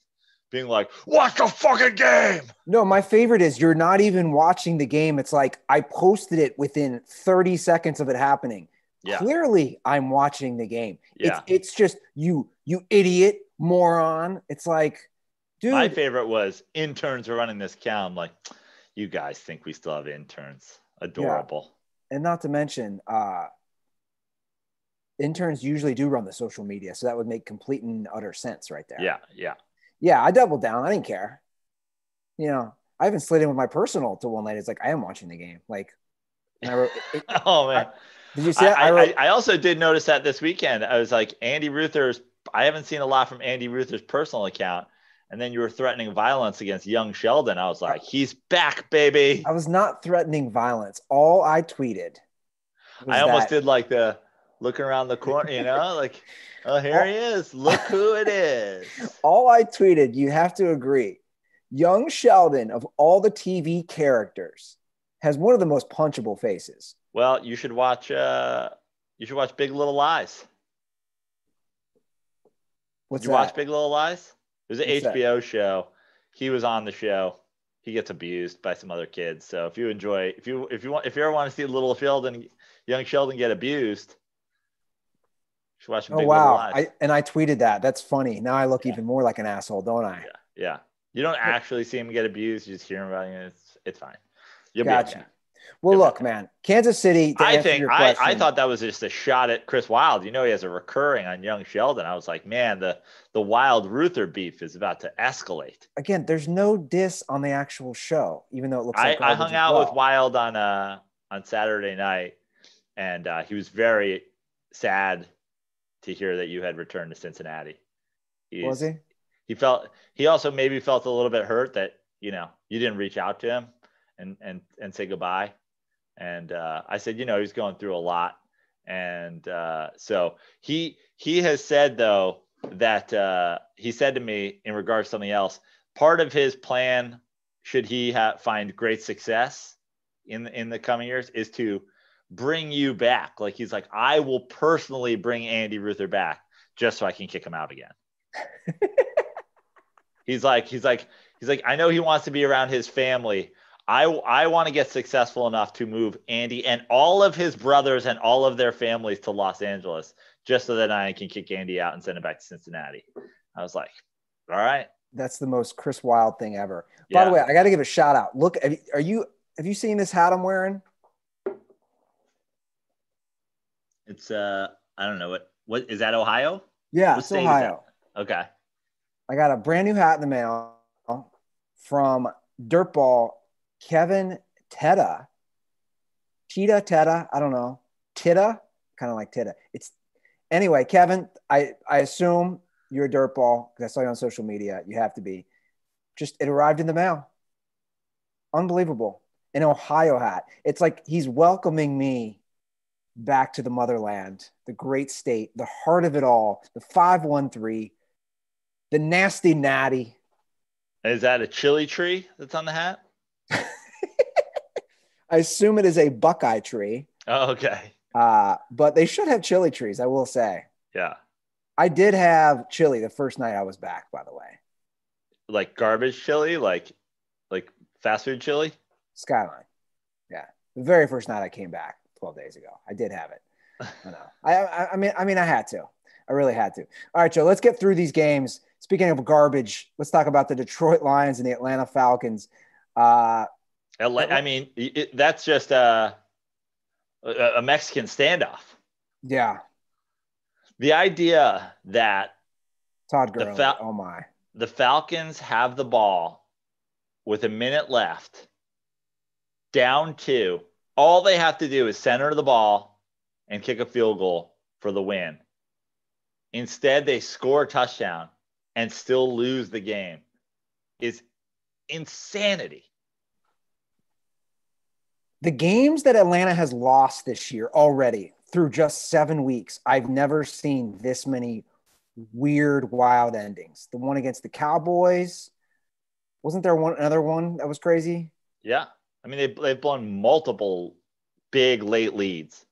Speaker 2: being like, watch the fucking game.
Speaker 1: No, my favorite is you're not even watching the game. It's like I posted it within 30 seconds of it happening. Yeah. Clearly, I'm watching the game. Yeah. It's just you idiot, moron. It's like, dude.
Speaker 2: My favorite was interns are running this account. I'm like, you guys think we still have interns? Adorable.
Speaker 1: Yeah. And not to mention, interns usually do run the social media, so that would make complete and utter sense right there. Yeah, I doubled down. I didn't care. I even slid in with my personal to one lady. It's like, I am watching the game. Like, and I wrote,
Speaker 2: oh man,
Speaker 1: did you see that?
Speaker 2: I also did notice that this weekend. I was like, Andy Ruther's. I haven't seen a lot from Andy Ruther's personal account. And then you were threatening violence against young Sheldon. I was like, he's back, baby.
Speaker 1: I was not threatening violence. All I tweeted.
Speaker 2: I almost did like the looking around the corner, like, oh, here he is. Look who it is.
Speaker 1: All I tweeted, you have to agree. Young Sheldon, of all the TV characters, has one of the most punchable faces.
Speaker 2: Well, you should watch Big Little Lies. Did you watch Big Little Lies? It was an HBO show. He was on the show. He gets abused by some other kids. So if you ever want to see young Sheldon get abused, you should watch Big Little Lies.
Speaker 1: I tweeted that. That's funny. Now I look even more like an asshole, don't I?
Speaker 2: Yeah. You don't actually see him get abused. You just hear him about it. It's fine. You'll be okay.
Speaker 1: Well, look, man, Kansas City.
Speaker 2: I thought that was just a shot at Chris Wilde. He has a recurring on young Sheldon. I was like, man, the Wilde Ruther beef is about to escalate.
Speaker 1: Again, there's no diss on the actual show, even though it looks like
Speaker 2: I hung out with Wilde on Saturday night, and he was very sad to hear that you had returned to Cincinnati.
Speaker 1: Was he?
Speaker 2: he also maybe felt a little bit hurt that, you didn't reach out to him and say goodbye. And I said, he's going through a lot. And so he has said, though, that he said to me in regards to something else, part of his plan, should he find great success in the coming years, is to bring you back. Like, he's like, I will personally bring Andy Ruther back just so I can kick him out again. He's like, I know he wants to be around his family. I want to get successful enough to move Andy and all of his brothers and all of their families to Los Angeles just so that I can kick Andy out and send him back to Cincinnati. I was like, all right.
Speaker 1: That's the most Chris Wilde thing ever.
Speaker 2: Yeah.
Speaker 1: By the way, I got to give a shout out. Look, have you seen this hat I'm wearing?
Speaker 2: It's I don't know what is that, Ohio?
Speaker 1: Yeah, it's Ohio.
Speaker 2: Okay.
Speaker 1: I got a brand new hat in the mail from Dirtball Kevin Teta. Teta, I don't know. Titta, kind of like Titta. Anyway, Kevin, I assume you're a dirtball because I saw you on social media. You have to be. It arrived in the mail. Unbelievable. An Ohio hat. It's like he's welcoming me back to the motherland, the great state, the heart of it all, the 513, the nasty natty.
Speaker 2: Is that a chili tree that's on the hat?
Speaker 1: I assume it is a Buckeye tree.
Speaker 2: Oh, okay.
Speaker 1: But they should have chili trees, I will say.
Speaker 2: Yeah.
Speaker 1: I did have chili the first night I was back, by the way.
Speaker 2: Like garbage chili, like fast food chili?
Speaker 1: Skyline. Yeah. The very first night I came back 12 days ago. I did have it. I know. I mean, I had to. I really had to. All right, Joe, let's get through these games. Speaking of garbage, let's talk about the Detroit Lions and the Atlanta Falcons.
Speaker 2: That's just a Mexican standoff.
Speaker 1: Yeah.
Speaker 2: The idea that
Speaker 1: Todd Gurley,
Speaker 2: the Falcons have the ball with a minute left, down 2. All they have to do is center the ball and kick a field goal for the win. Instead, they score a touchdown and still lose the game. Is insanity.
Speaker 1: The games that Atlanta has lost this year already through just 7 weeks, I've never seen this many weird, wild endings. The one against the Cowboys, wasn't there another one that was crazy?
Speaker 2: Yeah. I mean, they've blown multiple big late leads.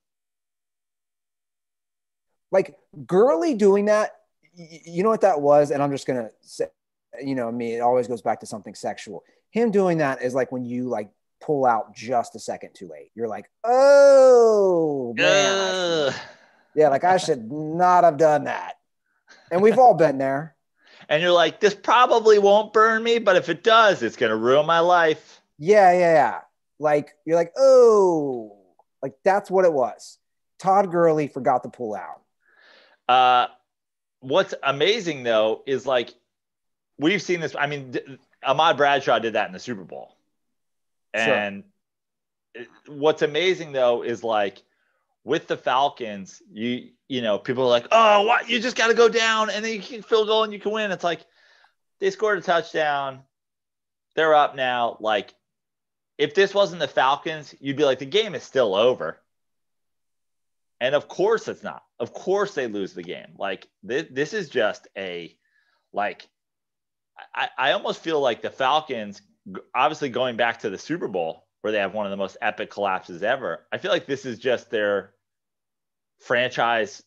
Speaker 1: Like Gurley doing that, you know what that was? And I'm just going to say, it always goes back to something sexual. Him doing that is like when you pull out just a second too late. You're like, oh, man. I should not have done that. And we've all been there.
Speaker 2: And you're like, this probably won't burn me, but if it does, it's going to ruin my life.
Speaker 1: Yeah. You're like, oh, that's what it was. Todd Gurley forgot to pull out.
Speaker 2: What's amazing, though, is we've seen this. I mean, Ahmad Bradshaw did that in the Super Bowl. And what's amazing, though, is with the Falcons, people are like, oh, what? You just got to go down and then you can field goal and you can win. It's like they scored a touchdown. They're up now. If this wasn't the Falcons, you'd be like, the game is still over. And of course it's not. Of course they lose the game. This is just I almost feel like the Falcons, obviously going back to the Super Bowl where they have one of the most epic collapses ever, I feel like this is just their franchise,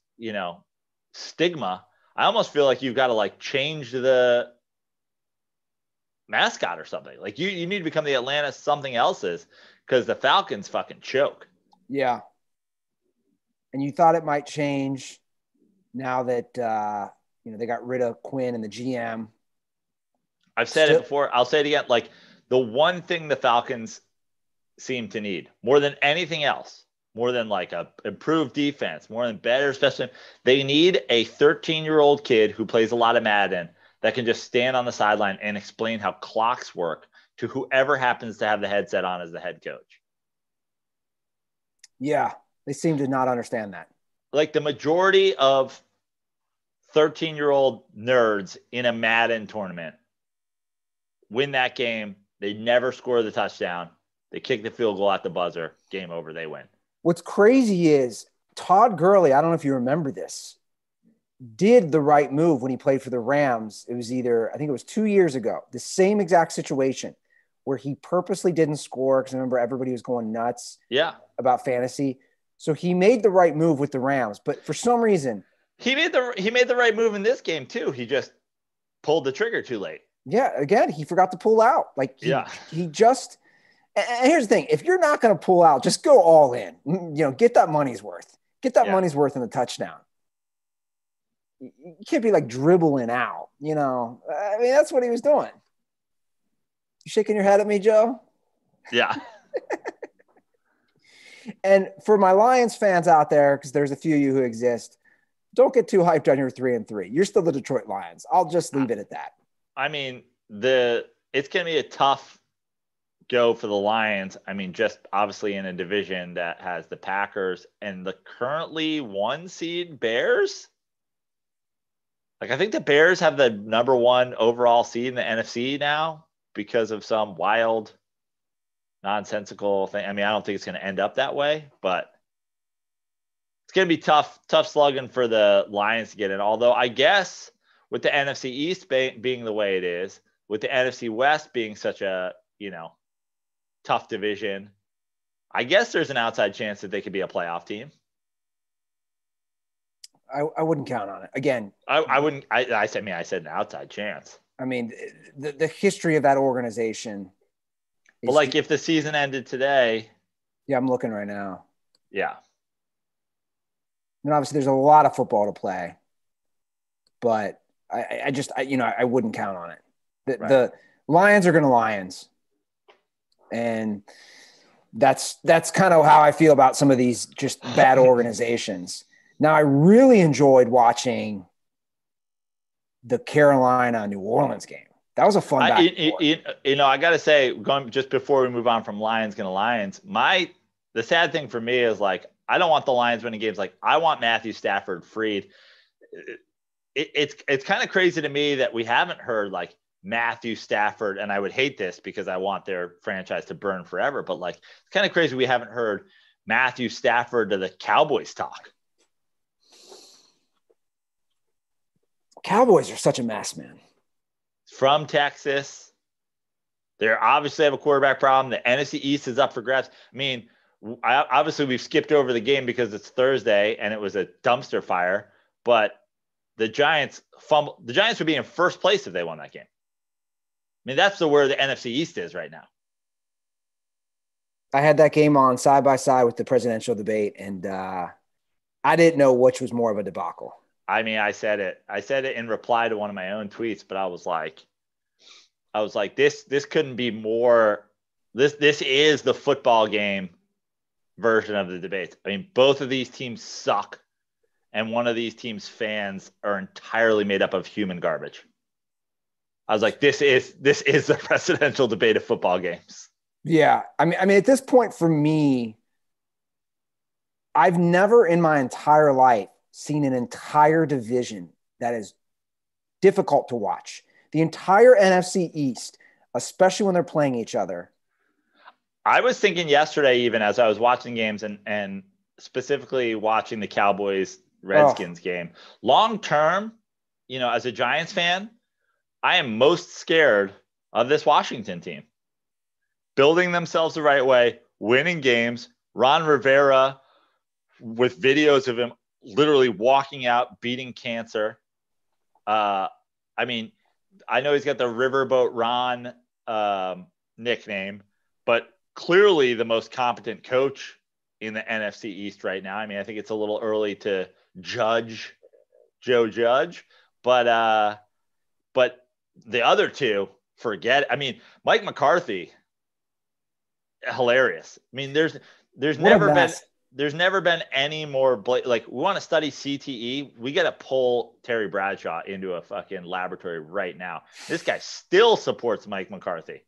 Speaker 2: stigma. I almost feel like you've got to change the mascot or something. You need to become the Atlanta something else's because the Falcons fucking choke.
Speaker 1: Yeah. And you thought it might change now that, they got rid of Quinn and the GM.
Speaker 2: I've said it before. I'll say it again. The one thing the Falcons seem to need more than anything else, more than a improved defense, more than better special, they need a 13-year-old kid who plays a lot of Madden that can just stand on the sideline and explain how clocks work to whoever happens to have the headset on as the head coach.
Speaker 1: Yeah, they seem to not understand that.
Speaker 2: The majority of 13-year-old nerds in a Madden tournament win that game. They never score the touchdown. They kick the field goal at the buzzer. Game over. They win.
Speaker 1: What's crazy is Todd Gurley, I don't know if you remember this, did the right move when he played for the Rams. It was I think it was 2 years ago, the same exact situation where he purposely didn't score because I remember everybody was going nuts about fantasy. So he made the right move with the Rams, but for some reason
Speaker 2: he made the right move in this game too. He just pulled the trigger too late.
Speaker 1: Yeah, again, he forgot to pull out. Like he just and here's the thing, if you're not going to pull out, just go all in. Get that money's worth. Get that money's worth in the touchdown. You can't be like dribbling out, I mean, that's what he was doing. You shaking your head at me, Joe?
Speaker 2: Yeah.
Speaker 1: And for my Lions fans out there, because there's a few of you who exist, don't get too hyped on your 3-3. You're still the Detroit Lions. I'll just leave it at that.
Speaker 2: I mean, it's going to be a tough go for the Lions. I mean, just obviously in a division that has the Packers and the currently 1 seed Bears. Like, I think the Bears have the number 1 overall seed in the NFC now because of some wild, nonsensical thing. I mean, I don't think it's going to end up that way, but it's going to be tough slugging for the Lions to get in. Although I guess with the NFC East being the way it is, with the NFC West being such a, tough division, I guess there's an outside chance that they could be a playoff team.
Speaker 1: I wouldn't count on it. Again,
Speaker 2: I wouldn't. I said an outside chance.
Speaker 1: I mean, the history of that organization.
Speaker 2: But like, if the season ended today.
Speaker 1: Yeah, I'm looking right now.
Speaker 2: Yeah.
Speaker 1: And obviously there's a lot of football to play, but I wouldn't count on it. The Lions are going to Lions. And that's kind of how I feel about some of these just bad organizations. Now, I really enjoyed watching the Carolina-New Orleans game. That was a fun back and forth.
Speaker 2: I got to say, just before we move on from Lions going to Lions, the sad thing for me is, like, I don't want the Lions winning games. Like, I want Matthew Stafford freed. It's kind of crazy to me that we haven't heard, like, Matthew Stafford, and I would hate this because I want their franchise to burn forever, but, like, it's kind of crazy we haven't heard Matthew Stafford to the Cowboys talk.
Speaker 1: Cowboys are such a mess, man.
Speaker 2: From Texas. They obviously have a quarterback problem. The NFC East is up for grabs. I mean, obviously we've skipped over the game because it's Thursday and it was a dumpster fire, but the Giants would be in first place if they won that game. I mean, that's where the NFC East is right now.
Speaker 1: I had that game on side by side with the presidential debate, and I didn't know which was more of a debacle.
Speaker 2: I mean, I said it in reply to one of my own tweets, but I was like, this couldn't be more. This is the football game version of the debates. I mean, both of these teams suck, and one of these teams' fans are entirely made up of human garbage. I was like, this is the presidential debate of football games.
Speaker 1: Yeah. I mean, at this point for me, I've never in my entire life seen an entire division that is difficult to watch. The entire NFC East, especially when they're playing each other.
Speaker 2: I was thinking yesterday, even as I was watching games and specifically watching the Cowboys Redskins game, long term, as a Giants fan, I am most scared of this Washington team. Building themselves the right way, winning games. Ron Rivera with videos of him literally walking out, beating cancer. I mean, I know he's got the Riverboat Ron nickname, but clearly the most competent coach in the NFC East right now. I mean, I think it's a little early to judge Joe Judge, but the other two, forget it. I mean, Mike McCarthy, hilarious. I mean, there's never been any more like, we want to study CTE. We got to pull Terry Bradshaw into a fucking laboratory right now. This guy still supports Mike McCarthy.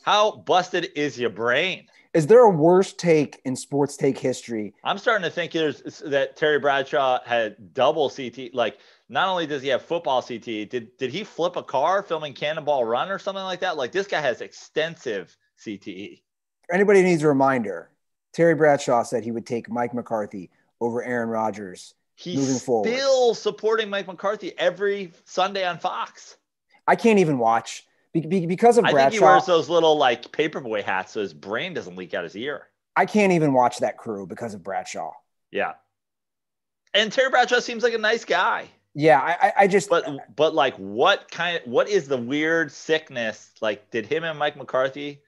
Speaker 2: How busted is your brain?
Speaker 1: Is there a worse take in sports take history?
Speaker 2: I'm starting to think that Terry Bradshaw had double CT. Like, not only does he have football CT, did he flip a car filming Cannonball Run or something like that? Like, this guy has extensive CTE.
Speaker 1: Anybody needs a reminder. Terry Bradshaw said he would take Mike McCarthy over Aaron Rodgers
Speaker 2: He's
Speaker 1: moving forward.
Speaker 2: still supporting Mike McCarthy every Sunday on Fox.
Speaker 1: I can't even watch because of Bradshaw.
Speaker 2: I think he wears those little like paperboy hats so his brain doesn't leak out his ear.
Speaker 1: I can't even watch that crew because of Bradshaw.
Speaker 2: Yeah. And Terry Bradshaw seems like a nice guy.
Speaker 1: Yeah, I just
Speaker 2: but like what is the weird sickness? Like, did him and Mike McCarthy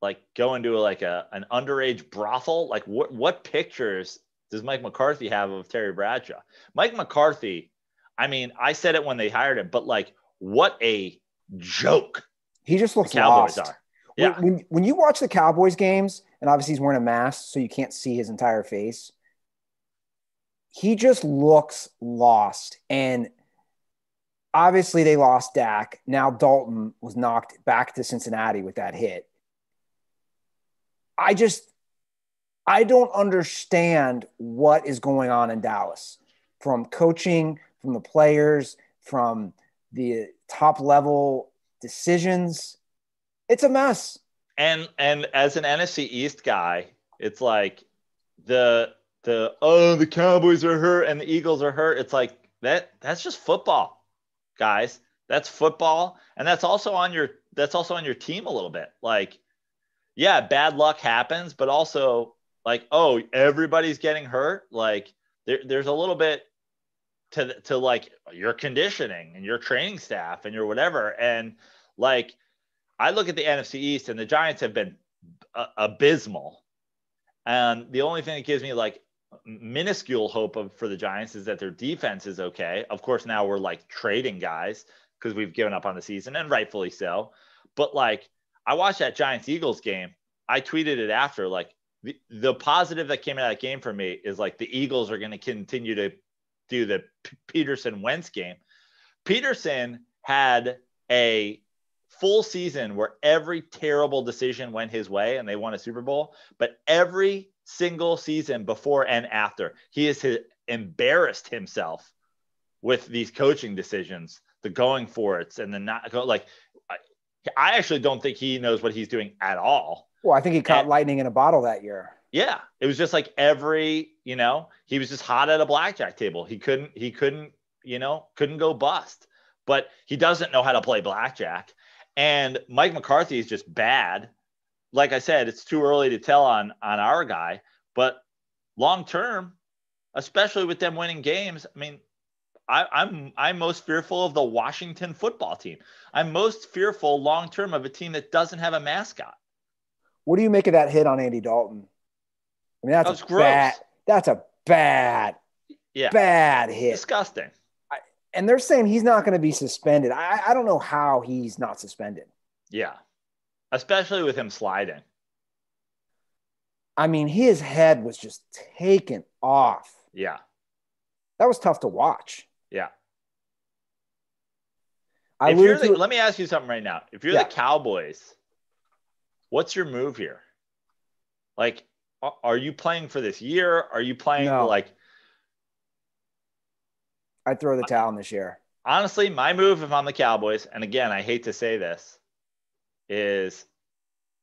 Speaker 2: like go into an underage brothel? Like what pictures does Mike McCarthy have of Terry Bradshaw? Mike McCarthy, I mean, I said it when they hired him, but like what a joke.
Speaker 1: He just looks lost. Are.
Speaker 2: Yeah.
Speaker 1: When you watch the Cowboys games, and obviously he's wearing a mask, so you can't see his entire face. He just looks lost. And obviously they lost Dak. Now Dalton was knocked back to Cincinnati with that hit. I don't understand what is going on in Dallas, from coaching, from the players, from the top level decisions. It's a mess.
Speaker 2: And as an NFC East guy, it's like the Cowboys are hurt and the Eagles are hurt. It's like that's just football, guys. That's football, and that's also on your team a little bit. Like, yeah, bad luck happens, but also like, oh, everybody's getting hurt. Like, there's a little bit to like your conditioning and your training staff and your whatever. And like, I look at the NFC East and the Giants have been abysmal. And the only thing that gives me like minuscule hope for the Giants is that their defense is okay. Of course, now we're like trading guys because we've given up on the season, and rightfully so. But like, I watched that Giants Eagles game. I tweeted it after. Like, the positive that came out of that game for me is like the Eagles are going to continue to do the Peterson Wentz game. Peterson had a full season where every terrible decision went his way and they won a Super Bowl, but every single season before and after, he has embarrassed himself with these coaching decisions, the going for it and the not go. Like, I actually don't think he knows what he's doing at all.
Speaker 1: Well, I think he caught lightning in a bottle that year.
Speaker 2: Yeah. It was just like he was just hot at a blackjack table. He couldn't go bust, but he doesn't know how to play blackjack. And Mike McCarthy is just bad. Like I said, it's too early to tell on our guy, but long term, especially with them winning games, I mean, I'm most fearful of the Washington football team. I'm most fearful long term of a team that doesn't have a mascot.
Speaker 1: What do you make of that hit on Andy Dalton? I mean, that's gross. That's a bad hit.
Speaker 2: Disgusting.
Speaker 1: And they're saying he's not going to be suspended. I don't know how he's not suspended.
Speaker 2: Yeah. Especially with him sliding.
Speaker 1: I mean, his head was just taken off.
Speaker 2: Yeah.
Speaker 1: That was tough to watch.
Speaker 2: Yeah.
Speaker 1: Let
Speaker 2: me ask you something right now. If you're the Cowboys, what's your move here? Like, are you playing for this year? Are you playing for like...
Speaker 1: I'd throw the towel in this year.
Speaker 2: Honestly, my move if I'm the Cowboys, and again, I hate to say this, is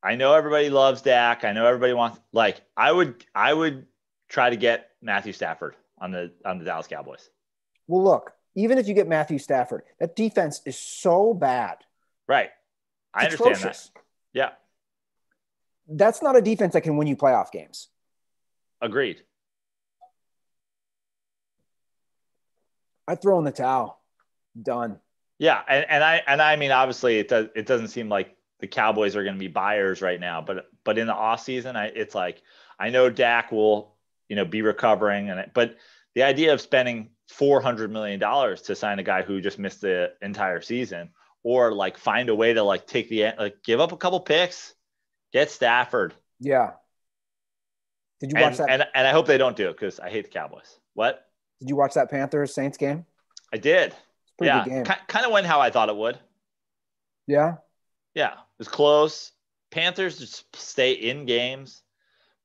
Speaker 2: I know everybody loves Dak. I know everybody wants, like, I would try to get Matthew Stafford on the Dallas Cowboys.
Speaker 1: Well, look, even if you get Matthew Stafford, that defense is so bad.
Speaker 2: Right. I understand that. Yeah.
Speaker 1: That's not a defense that can win you playoff games.
Speaker 2: Agreed.
Speaker 1: I throw in the towel. Done.
Speaker 2: Yeah, and I mean, obviously, it doesn't seem like the Cowboys are going to be buyers right now, but in the offseason, it's like I know Dak will be recovering, but the idea of spending $400 million to sign a guy who just missed the entire season, or like find a way to like give up a couple picks, get Stafford.
Speaker 1: Yeah. Did you watch that?
Speaker 2: And I hope they don't do it because I hate the Cowboys. What?
Speaker 1: Did you watch that Panthers-Saints game?
Speaker 2: I did.
Speaker 1: It's a pretty good game.
Speaker 2: Kind of went how I thought it would.
Speaker 1: Yeah?
Speaker 2: Yeah. It was close. Panthers just stay in games.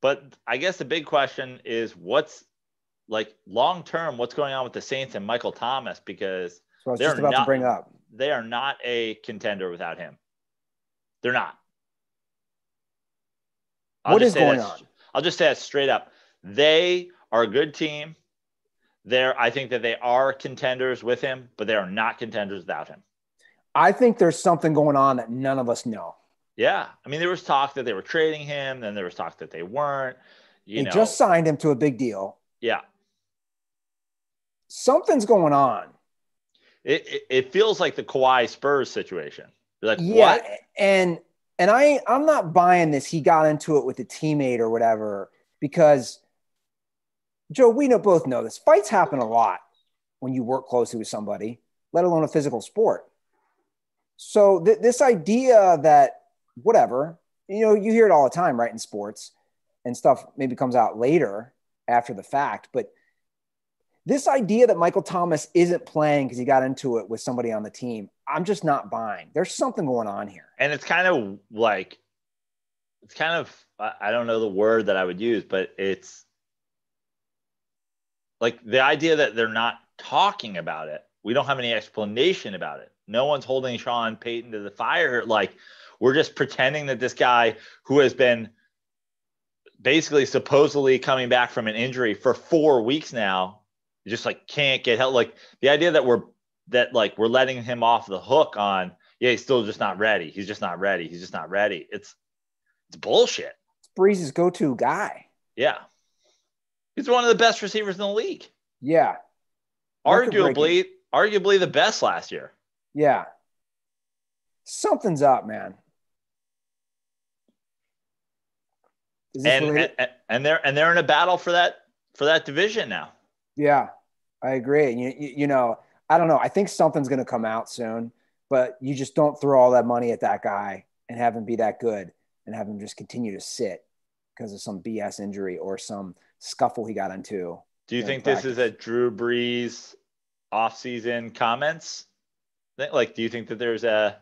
Speaker 2: But I guess the big question is what's like long term, what's going on with the Saints and Michael Thomas, because
Speaker 1: So I was just about to bring up.
Speaker 2: They are not a contender without him. They're not.
Speaker 1: What is going on?
Speaker 2: I'll just say that straight up. They are a good team. I think that they are contenders with him, but they are not contenders without him.
Speaker 1: I think there's something going on that none of us know.
Speaker 2: Yeah. I mean, there was talk that they were trading him. Then there was talk that they weren't.
Speaker 1: They just signed him to a big deal.
Speaker 2: Yeah.
Speaker 1: Something's going on.
Speaker 2: It feels like the Kawhi Spurs situation. You're like,
Speaker 1: yeah,
Speaker 2: what?
Speaker 1: And I'm not buying this. He got into it with a teammate or whatever, because Joe, we both know this. Fights happen a lot when you work closely with somebody, let alone a physical sport. So this idea that whatever, you hear it all the time, right? In sports and stuff maybe comes out later after the fact, but this idea that Michael Thomas isn't playing because he got into it with somebody on the team, I'm just not buying. There's something going on here.
Speaker 2: And it's kind of, I don't know the word that I would use, but it's like the idea that they're not talking about it. We don't have any explanation about it. No one's holding Sean Payton to the fire. Like, we're just pretending that this guy who has been basically supposedly coming back from an injury for 4 weeks now, just like can't get help. Like the idea that we're letting him off the hook on, yeah, he's still just not ready. He's just not ready. He's just not ready. It's bullshit.
Speaker 1: It's Breeze's go-to guy.
Speaker 2: Yeah. He's one of the best receivers in the league.
Speaker 1: Yeah.
Speaker 2: Arguably the best last year.
Speaker 1: Yeah. Something's up, man.
Speaker 2: And they're in a battle for that division now.
Speaker 1: Yeah, I agree. I don't know. I think something's going to come out soon, but you just don't throw all that money at that guy and have him be that good and have him just continue to sit because of some BS injury or some scuffle he got into.
Speaker 2: Do you think this is a Drew Brees offseason comments? Like, do you think that there's I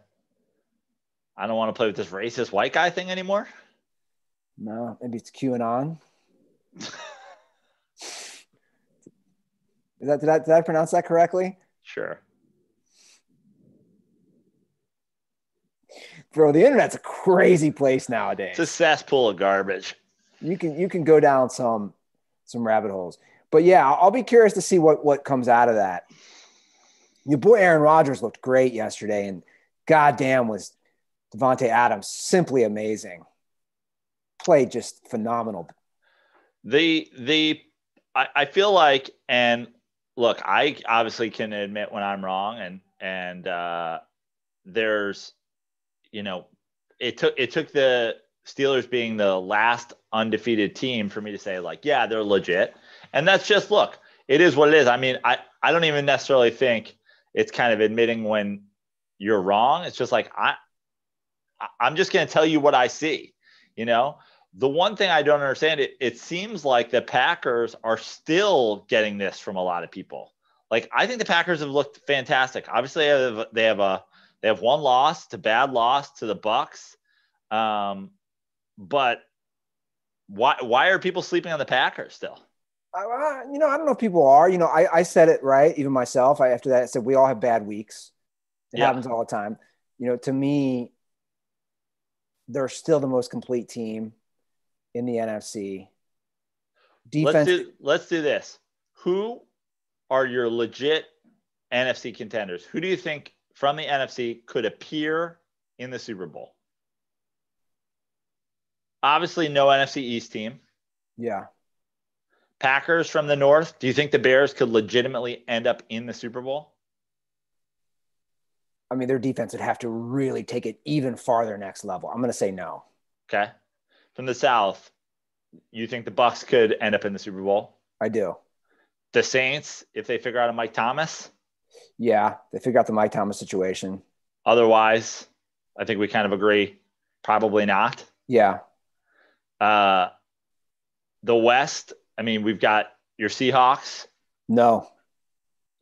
Speaker 2: don't want to play with this racist white guy thing anymore?
Speaker 1: No, maybe it's QAnon. Did I pronounce that correctly?
Speaker 2: Sure.
Speaker 1: Bro, the internet's a crazy place nowadays.
Speaker 2: It's a cesspool of garbage.
Speaker 1: You can go down some rabbit holes. But yeah, I'll be curious to see what comes out of that. Your boy Aaron Rodgers looked great yesterday, and goddamn was Devontae Adams simply amazing. Played just phenomenal.
Speaker 2: I feel like, and look, I obviously can admit when I'm wrong, and there's, it took the Steelers being the last undefeated team for me to say, like, yeah, they're legit. And that's just, look, it is what it is. I mean, I don't even necessarily think it's kind of admitting when you're wrong. It's just like, I'm just going to tell you what I see. The one thing I don't understand, it seems like the Packers are still getting this from a lot of people. Like, I think the Packers have looked fantastic. Obviously, they have one loss, to bad loss to the Bucks. But why are people sleeping on the Packers still?
Speaker 1: I don't know if people are. I said it right, even myself. After that, I said we all have bad weeks. It happens all the time. To me, they're still the most complete team in the NFC. Defense.
Speaker 2: Let's do this. Who are your legit NFC contenders? Who do you think from the NFC could appear in the Super Bowl? Obviously, no NFC East team.
Speaker 1: Yeah.
Speaker 2: Packers from the North. Do you think the Bears could legitimately end up in the Super Bowl?
Speaker 1: I mean, their defense would have to really take it even farther next level. I'm going to say no.
Speaker 2: Okay. From the South, you think the Bucks could end up in the Super Bowl?
Speaker 1: I do.
Speaker 2: The Saints, if they figure out a Mike Thomas?
Speaker 1: Yeah, they figure out the Mike Thomas situation.
Speaker 2: Otherwise, I think we kind of agree, probably not.
Speaker 1: Yeah.
Speaker 2: The West, I mean, we've got your Seahawks.
Speaker 1: No.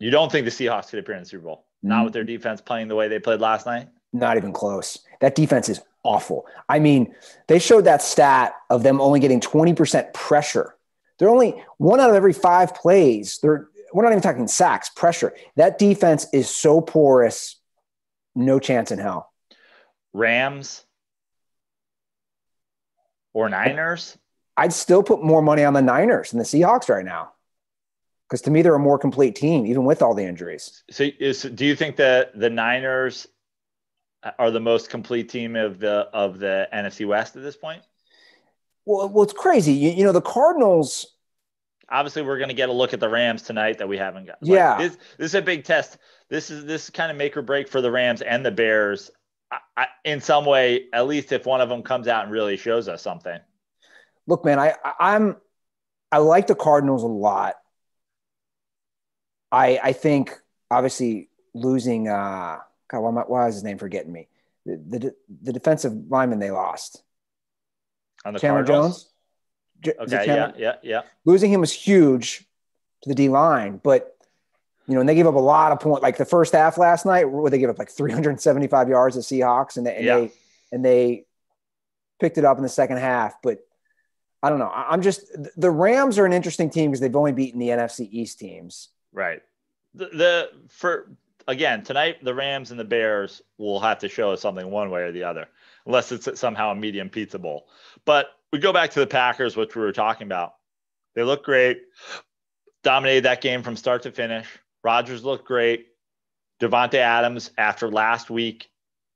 Speaker 2: You don't think the Seahawks could appear in the Super Bowl? Not with their defense playing the way they played last night?
Speaker 1: Not even close. That defense is awful. I mean, they showed that stat of them only getting 20% pressure. They're only one out of every 5 plays. We're not even talking sacks, pressure. That defense is so porous, no chance in hell.
Speaker 2: Rams or Niners?
Speaker 1: I'd still put more money on the Niners than the Seahawks right now. Because to me, they're a more complete team, even with all the injuries.
Speaker 2: So do you think that the Niners are the most complete team of the NFC West at this point?
Speaker 1: Well, it's crazy. You know, the Cardinals.
Speaker 2: Obviously, we're going to get a look at the Rams tonight that we haven't got.
Speaker 1: Yeah.
Speaker 2: This is a big test. This is kind of make or break for the Rams and the Bears. In some way, at least if one of them comes out and really shows us something.
Speaker 1: Look, man, I like the Cardinals a lot. I think obviously losing God, why is his name forgetting me? The defensive lineman they lost.
Speaker 2: On the
Speaker 1: Chandler
Speaker 2: Cardinals?
Speaker 1: Jones?
Speaker 2: Okay, yeah.
Speaker 1: Losing him was huge to the D line, but you know, and they gave up a lot of points. Like the first half last night, where they gave up like 375 yards to Seahawks, and they picked it up in the second half. But I don't know. The Rams are an interesting team because they've only beaten the NFC East teams.
Speaker 2: Right. Again, tonight, the Rams and the Bears will have to show us something one way or the other, unless it's somehow a medium pizza bowl. But we go back to the Packers, which we were talking about. They look great, dominated that game from start to finish. Rodgers looked great. Devontae Adams, after last week,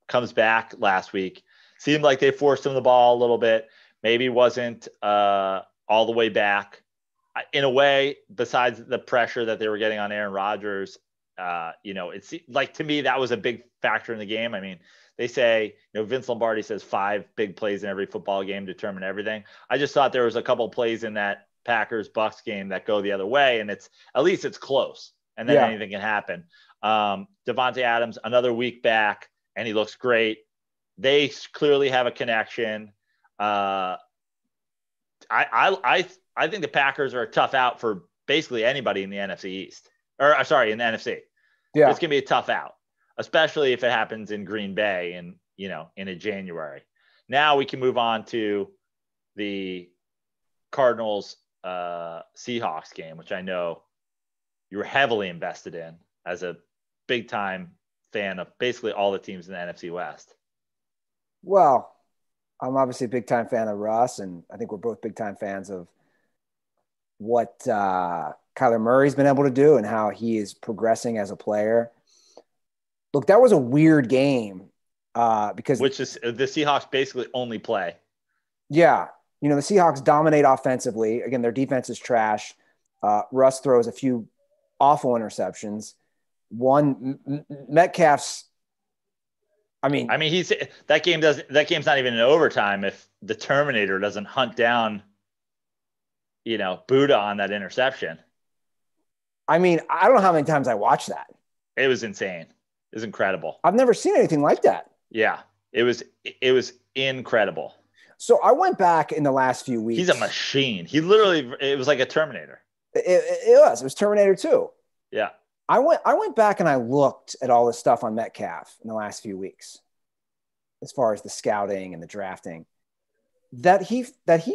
Speaker 2: comes back last week. Seemed like they forced him the ball a little bit. Maybe wasn't all the way back. In a way, besides the pressure that they were getting on Aaron Rodgers, it's like, to me, that was a big factor in the game. I mean, they say, Vince Lombardi says 5 big plays in every football game determine everything. I just thought there was a couple of plays in that Packers-Bucs game that go the other way, and at least it's close, and then anything can happen. Devontae Adams, another week back, and he looks great. They clearly have a connection. I think the Packers are a tough out for basically anybody in the NFC East. In the NFC. Yeah. It's going to be a tough out, especially if it happens in Green Bay in a January. Now we can move on to the Cardinals Seahawks game, which I know you were heavily invested in as a big-time fan of basically all the teams in the NFC West.
Speaker 1: Well, I'm obviously a big-time fan of Russ, and I think we're both big-time fans of what Kyler Murray's been able to do and how he is progressing as a player. Look, that was a weird game because
Speaker 2: which is the Seahawks basically only play.
Speaker 1: Yeah. The Seahawks dominate offensively. Again, their defense is trash. Russ throws a few awful interceptions. One, Metcalf's. I mean,
Speaker 2: that game's not even in overtime if the Terminator doesn't hunt down, Buddha on that interception.
Speaker 1: I mean, I don't know how many times I watched that.
Speaker 2: It was insane. It was incredible.
Speaker 1: I've never seen anything like that.
Speaker 2: Yeah, it was incredible.
Speaker 1: So I went back in the last few weeks.
Speaker 2: He's a machine. It was like a Terminator.
Speaker 1: It was Terminator 2.
Speaker 2: Yeah.
Speaker 1: I went back and I looked at all this stuff on Metcalf in the last few weeks, as far as the scouting and the drafting. That he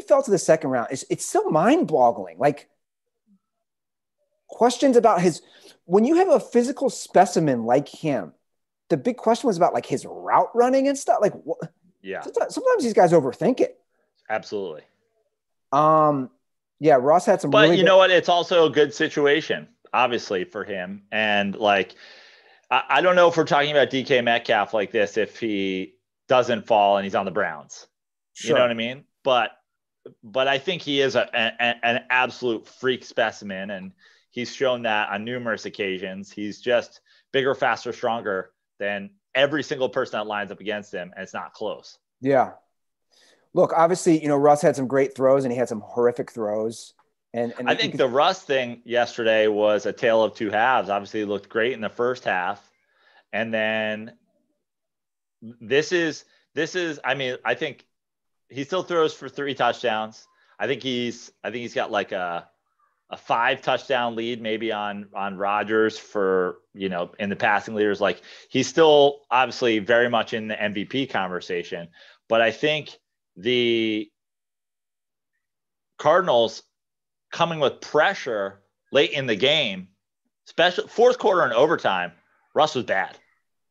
Speaker 1: fell to the second round it's still mind-boggling. Like, questions about when you have a physical specimen like him, the big question was about like his route running and stuff. Like,
Speaker 2: yeah,
Speaker 1: sometimes these guys overthink it.
Speaker 2: Absolutely.
Speaker 1: Yeah, Ross had some.
Speaker 2: But really know what? It's also a good situation, obviously, for him. And like, I don't know if we're talking about DK Metcalf like this if he doesn't fall and he's on the Browns. Sure. You know what I mean? But I think he is an absolute freak specimen, and he's shown that on numerous occasions. He's just bigger, faster, stronger than every single person that lines up against him, and it's not close.
Speaker 1: Yeah. Look, obviously, Russ had some great throws, and he had some horrific throws. And
Speaker 2: I think the Russ thing yesterday was a tale of two halves. Obviously, he looked great in the first half, and then this is. I think he still throws for 3 touchdowns. I think he's got like a 5 touchdown lead maybe on Rodgers for, in the passing leaders. Like, he's still obviously very much in the MVP conversation, But I think the Cardinals coming with pressure late in the game, especially fourth quarter and overtime, Russ was bad.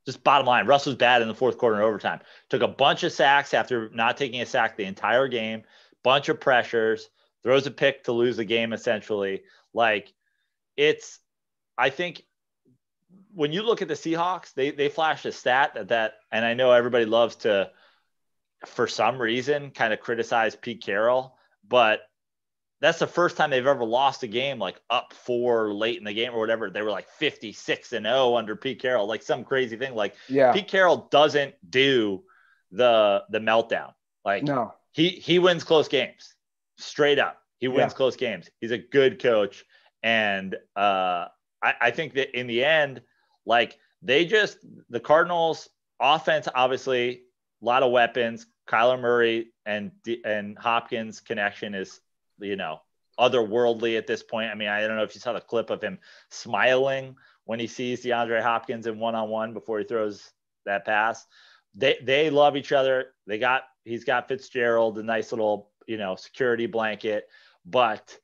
Speaker 2: Just bottom line, Russ was bad in the fourth quarter and overtime. Took a bunch of sacks after not taking a sack the entire game, bunch of pressures, throws a pick to lose the game essentially. Like I think when you look at the Seahawks, they flashed a stat that, and I know everybody loves to, for some reason, kind of criticize Pete Carroll, but that's the first time they've ever lost a game like up 4 late in the game or whatever. They were like 56-0 under Pete Carroll, like some crazy thing. Like Pete Carroll doesn't do the meltdown. Like
Speaker 1: no,
Speaker 2: he wins close games straight up. He wins close games. He's a good coach. And I think that in the end, like the Cardinals offense, obviously a lot of weapons. Kyler Murray and Hopkins connection is, otherworldly at this point. I mean, I don't know if you saw the clip of him smiling when he sees DeAndre Hopkins in one-on-one before he throws that pass. They love each other. He's got Fitzgerald, a nice little, security blanket. But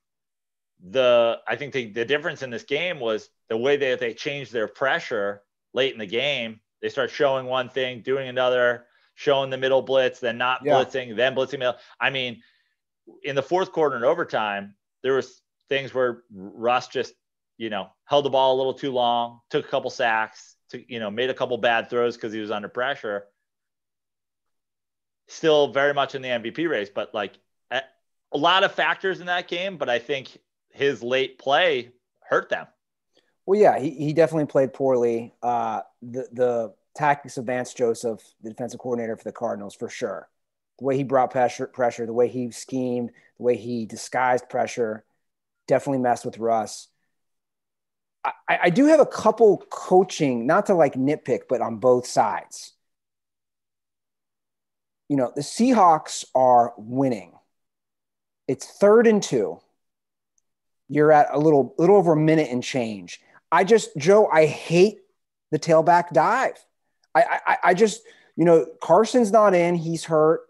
Speaker 2: I think the difference in this game was the way that they changed their pressure late in the game. They start showing one thing, doing another, showing the middle blitz, then not blitzing, then blitzing middle. I mean, in the fourth quarter and overtime, there was things where Russ just, held the ball a little too long, took a couple sacks, made a couple bad throws because he was under pressure. Still very much in the MVP race, but like a lot of factors in that game. But I think his late play hurt them.
Speaker 1: Well, yeah, he definitely played poorly. The tactics of Vance Joseph, the defensive coordinator for the Cardinals, for sure. The way he brought pressure, the way he schemed, the way he disguised pressure, definitely messed with Russ. I do have a couple coaching, not to like nitpick, but on both sides. The Seahawks are winning. It's 3rd and 2. You're at a little over a minute and change. Joe, I hate the tailback dive. I just, Carson's not in, he's hurt.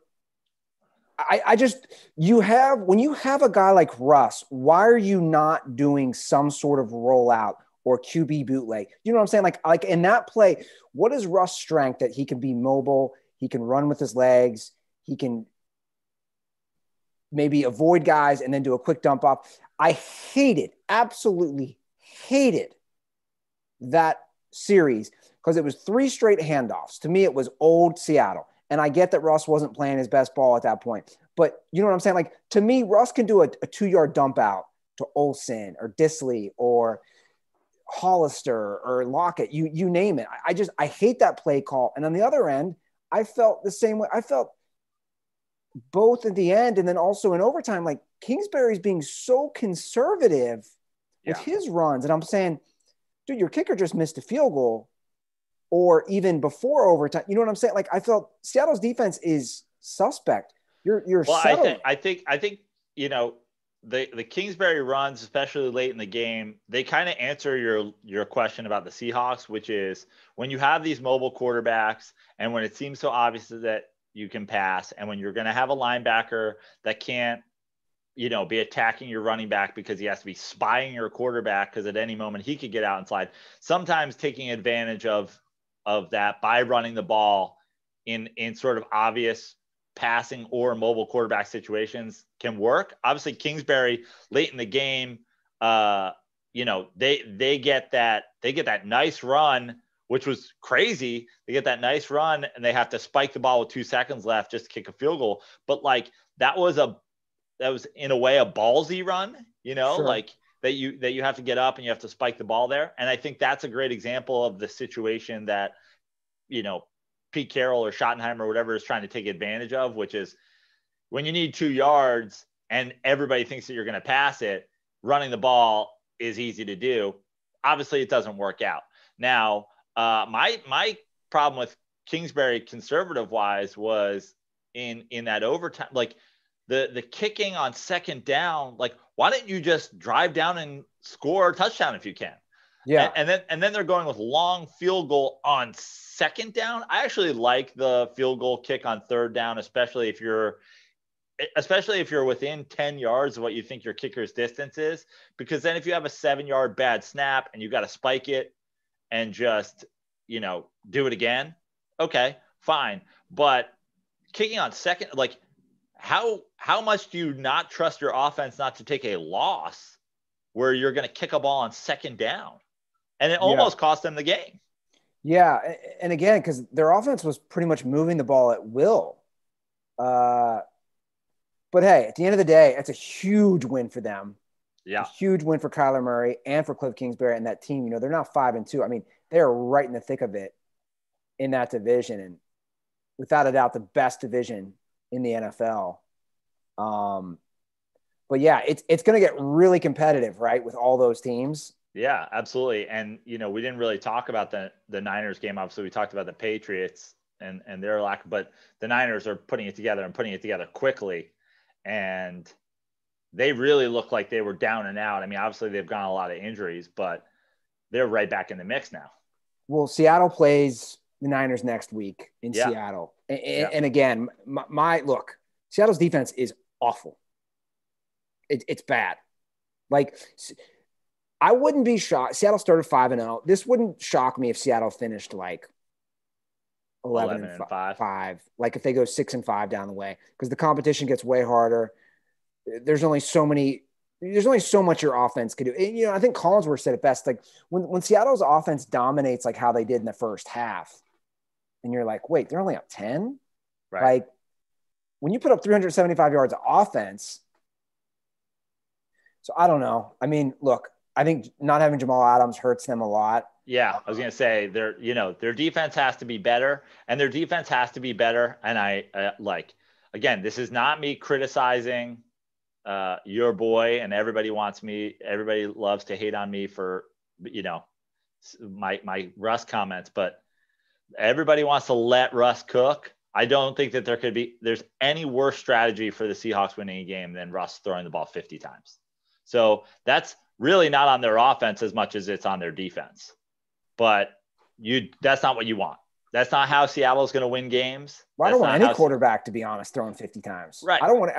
Speaker 1: When you have a guy like Russ, why are you not doing some sort of rollout or QB bootleg? You know what I'm saying? Like in that play, what is Russ' strength that he can be mobile? He can run with his legs. He can maybe avoid guys and then do a quick dump off. I absolutely hated that series because it was 3 straight handoffs. To me, it was old Seattle. And I get that Russ wasn't playing his best ball at that point. But you know what I'm saying? Like, to me, Russ can do a 2-yard dump out to Olsen or Disley or Hollister or Lockett. You name it. I hate that play call. And on the other end, I felt the same way. I felt both at the end and then also in overtime, like Kingsbury's being so conservative with his runs. And I'm saying, dude, your kicker just missed a field goal. Or even before overtime, you know what I'm saying? Like I felt Seattle's defense is suspect. You're settling.
Speaker 2: I think the Kingsbury runs, especially late in the game, they kind of answer your question about the Seahawks, which is when you have these mobile quarterbacks and when it seems so obvious that you can pass, and when you're going to have a linebacker that can't, be attacking your running back because he has to be spying your quarterback because at any moment he could get out and slide. Sometimes taking advantage of that by running the ball in sort of obvious passing or mobile quarterback situations can work. Obviously, Kingsbury late in the game, they get that nice run, which was crazy. They get that nice run and they have to spike the ball with 2 seconds left just to kick a field goal. But like that was in a way a ballsy run,
Speaker 1: Sure.
Speaker 2: like that you have to get up and you have to spike the ball there. And I think that's a great example of the situation that, Pete Carroll or Schottenheimer or whatever is trying to take advantage of, which is when you need 2 yards and everybody thinks that you're going to pass it, running the ball is easy to do. Obviously it doesn't work out. Now, my problem with Kingsbury conservative wise was in that overtime, like the kicking on 2nd down, like why don't you just drive down and score a touchdown if you can?
Speaker 1: Yeah.
Speaker 2: And then they're going with long field goal on second down. I actually like the field goal kick on third down, especially if you're within 10 yards of what you think your kicker's distance is, because then if you have a 7-yard bad snap and you got to spike it and just, do it again, okay, fine. But kicking on second, like how much do you not trust your offense not to take a loss where you're going to kick a ball on second down? And it almost cost them the game.
Speaker 1: Yeah. And again, because their offense was pretty much moving the ball at will. But hey, at the end of the day, it's a huge win for them.
Speaker 2: Yeah.
Speaker 1: A huge win for Kyler Murray and for Cliff Kingsbury and that team. They're now 5-2. I mean, they're right in the thick of it in that division. And without a doubt, the best division in the NFL. But yeah, it's going to get really competitive, right, with all those teams.
Speaker 2: Yeah, absolutely. And, we didn't really talk about the Niners game. Obviously, we talked about the Patriots and their lack, but the Niners are putting it together quickly. And they really look like they were down and out. I mean, obviously, they've gotten a lot of injuries, but they're right back in the mix now.
Speaker 1: Well, Seattle plays the Niners next week in Seattle. And again, my look, Seattle's defense is awful. It's bad. Like, I wouldn't be shocked. Seattle started 5-0. This wouldn't shock me if Seattle finished like 11-5. Like if they go 6-5 down the way, because the competition gets way harder. There's only so much your offense could do. And, I think Collinsworth said it best. Like when Seattle's offense dominates like how they did in the first half, and you're like, wait, they're only up 10?
Speaker 2: Right.
Speaker 1: Like when you put up 375 yards of offense. So I don't know. I mean, look, I think not having Jamal Adams hurts them a lot.
Speaker 2: Yeah, I was going to say their defense has to be better, and their defense has to be better. And again, this is not me criticizing your boy, and everybody loves to hate on me for, my Russ comments, but everybody wants to let Russ cook. I don't think that there's any worse strategy for the Seahawks winning a game than Russ throwing the ball 50 times. So that's really not on their offense as much as it's on their defense. But that's not what you want. That's not how Seattle's going to win games.
Speaker 1: Well, I don't want any quarterback, to be honest, throwing 50 times.
Speaker 2: Right.
Speaker 1: I don't want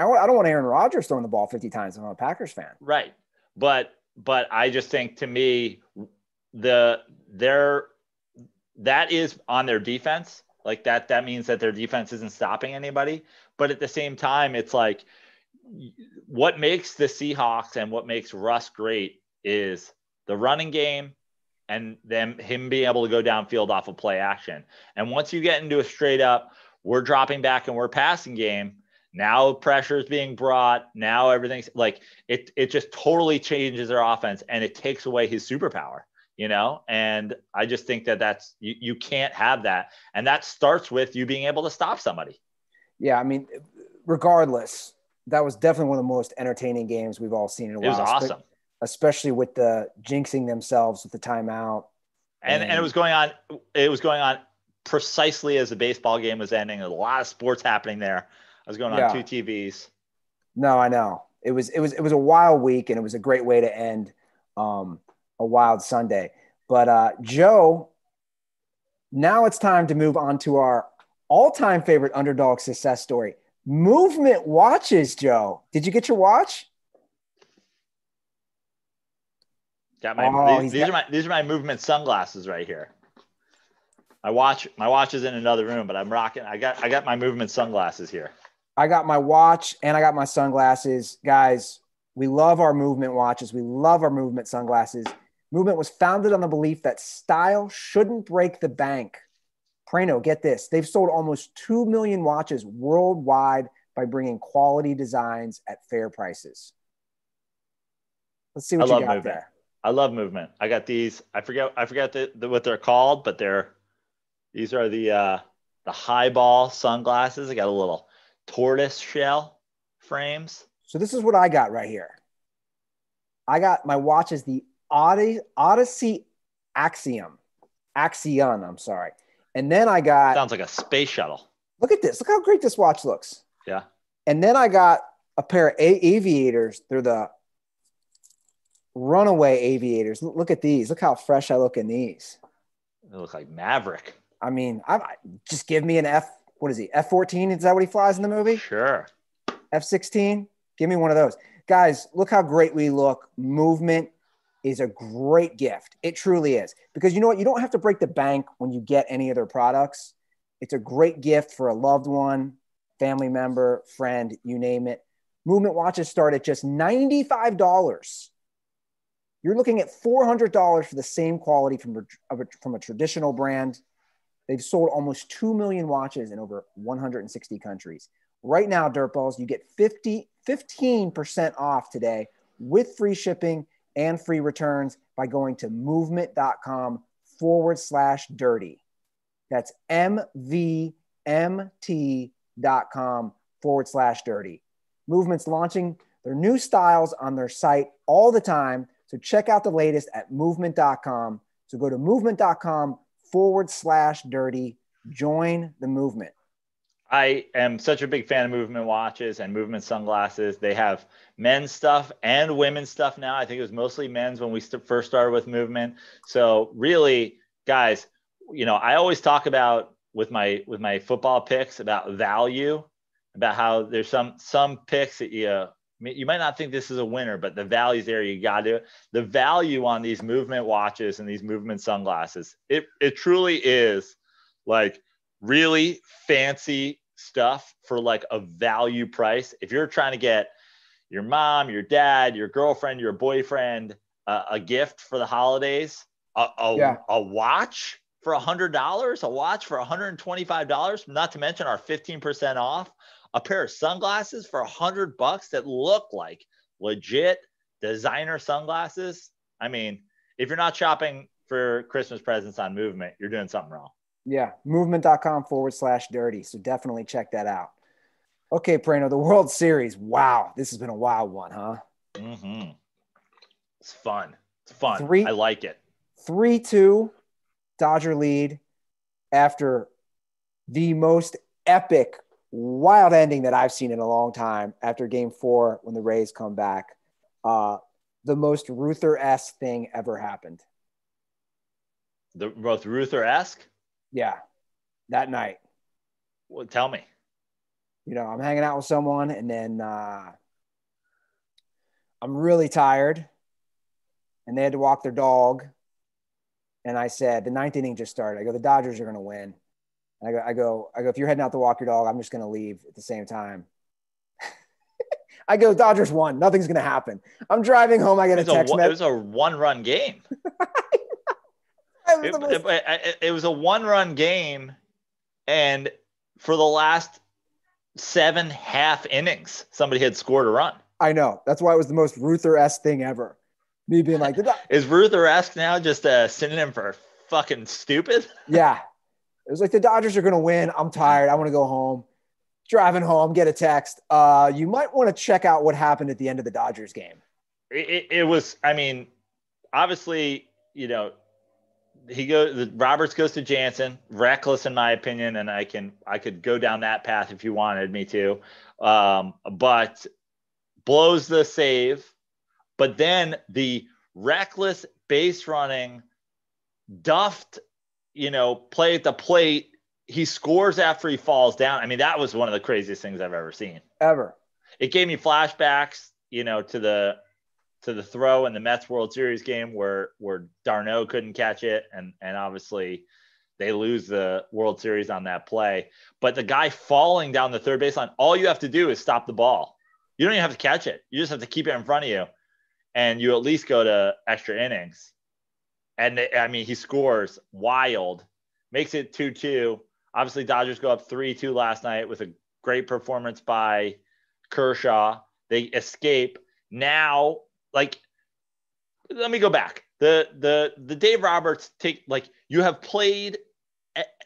Speaker 1: Aaron Rodgers throwing the ball 50 times if I'm a Packers fan.
Speaker 2: Right. But I just think, to me, that is on their defense. Like that means that their defense isn't stopping anybody. But at the same time, it's like, what makes the Seahawks and what makes Russ great is the running game and him being able to go downfield off of play action. And once you get into a straight up, we're dropping back and we're passing game, now pressure is being brought. Now everything's like, it just totally changes their offense, and it takes away his superpower, and I just think that's, you can't have that. And that starts with you being able to stop somebody.
Speaker 1: Yeah. I mean, regardless, that was definitely one of the most entertaining games we've all seen in a while.
Speaker 2: It was awesome.
Speaker 1: Especially with the jinxing themselves with the timeout.
Speaker 2: And it was going on precisely as the baseball game was ending. There's a lot of sports happening there. I was going on 2 TVs.
Speaker 1: No, I know. It was a wild week, and it was a great way to end a wild Sunday. But Joe, now it's time to move on to our all-time favorite underdog success story. Movement watches, Joe. Did you get your watch?
Speaker 2: Got my these are my movement sunglasses right here. My watch is in another room, but I'm rocking. I got my movement sunglasses here.
Speaker 1: I got my watch and I got my sunglasses. Guys, we love our movement watches. We love our movement sunglasses. Movement was founded on the belief that style shouldn't break the bank. Prano, get this. They've sold almost 2 million watches worldwide by bringing quality designs at fair prices. Let's see what you got
Speaker 2: movement.
Speaker 1: there.
Speaker 2: I love movement. I got these. I forget what they're called, but these are the highball sunglasses. I got a little tortoise shell frames.
Speaker 1: So this is what I got right here. I got my watch is the Odyssey Axion. I'm sorry. And then I got...
Speaker 2: Sounds like a space shuttle.
Speaker 1: Look at this. Look how great this watch looks.
Speaker 2: Yeah.
Speaker 1: And then I got a pair of aviators. They're the Runaway aviators. Look at these. Look how fresh I look in these.
Speaker 2: They look like Maverick.
Speaker 1: I mean, just give me an F. What is he? F-14? Is that what he flies in the movie?
Speaker 2: Sure.
Speaker 1: F-16? Give me one of those. Guys, look how great we look. Movement is a great gift. It truly is. Because you know what? You don't have to break the bank when you get any of their products. It's a great gift for a loved one, family member, friend, you name it. Movement watches start at just $95. You're looking at $400 for the same quality from a traditional brand. They've sold almost 2 million watches in over 160 countries. Right now, Dirtballs, you get 15% off today with free shipping and free returns by going to movement.com/dirty. That's MVMT.com/dirty. Movement's launching their new styles on their site all the time. So check out the latest at movement.com. So go to movement.com/dirty. Join the movement.
Speaker 2: I am such a big fan of Movement watches and Movement sunglasses. They have men's stuff and women's stuff now. I think it was mostly men's when we first started with Movement. So really, guys, I always talk about with my football picks about value, about how there's some picks that you might not think this is a winner, but the value's there. You got to. The value on these Movement watches and these Movement sunglasses, it truly is like really fancy stuff for like a value price. If you're trying to get your mom, your dad, your girlfriend, your boyfriend a gift for the holidays, a watch for $100, a watch for $125, not to mention our 15% off, a pair of sunglasses for $100 that look like legit designer sunglasses. I mean, if you're not shopping for Christmas presents on Movement, you're doing something wrong.
Speaker 1: Yeah, movement.com/dirty. So definitely check that out. Okay, Prano, the World Series. Wow, this has been a wild one, huh?
Speaker 2: Mm-hmm. It's fun. It's fun. I like it.
Speaker 1: 3-2 Dodger lead after the most epic, wild ending that I've seen in a long time after Game 4 when the Rays come back. The most Ruther-esque thing ever happened.
Speaker 2: The both Ruther-esque?
Speaker 1: Yeah, that night.
Speaker 2: Well, tell me.
Speaker 1: I'm hanging out with someone, and then I'm really tired, and they had to walk their dog. And I said, the ninth inning just started. I go, the Dodgers are going to win. And I go, if you're heading out to walk your dog, I'm just going to leave at the same time. I go, Dodgers won. Nothing's going to happen. I'm driving home. I get a text message.
Speaker 2: It was a one-run game. It was a one-run game, and for the last 7 half innings, somebody had scored a run.
Speaker 1: I know. That's why it was the most Ruther-esque thing ever. Me being like,
Speaker 2: is Ruther-esque now just a synonym for fucking stupid?
Speaker 1: Yeah. It was like, the Dodgers are going to win. I'm tired. I want to go home. Driving home, get a text. You might want to check out what happened at the end of the Dodgers game.
Speaker 2: It was, I mean, obviously, Roberts goes to Jansen, reckless in my opinion, and I could go down that path if you wanted me to, but blows the save. But then the reckless base running, duffed, play at the plate. He scores after he falls down. I mean, that was one of the craziest things I've ever seen.
Speaker 1: Ever.
Speaker 2: It gave me flashbacks, to the throw in the Mets World Series game where Darno couldn't catch it, and obviously they lose the World Series on that play. But the guy falling down the third baseline, all you have to do is stop the ball. You don't even have to catch it. You just have to keep it in front of you, and you at least go to extra innings. And I mean, he scores wild, makes it 2-2. Obviously, Dodgers go up 3-2 last night with a great performance by Kershaw. They escape. Now, let me go back. The Dave Roberts you have played,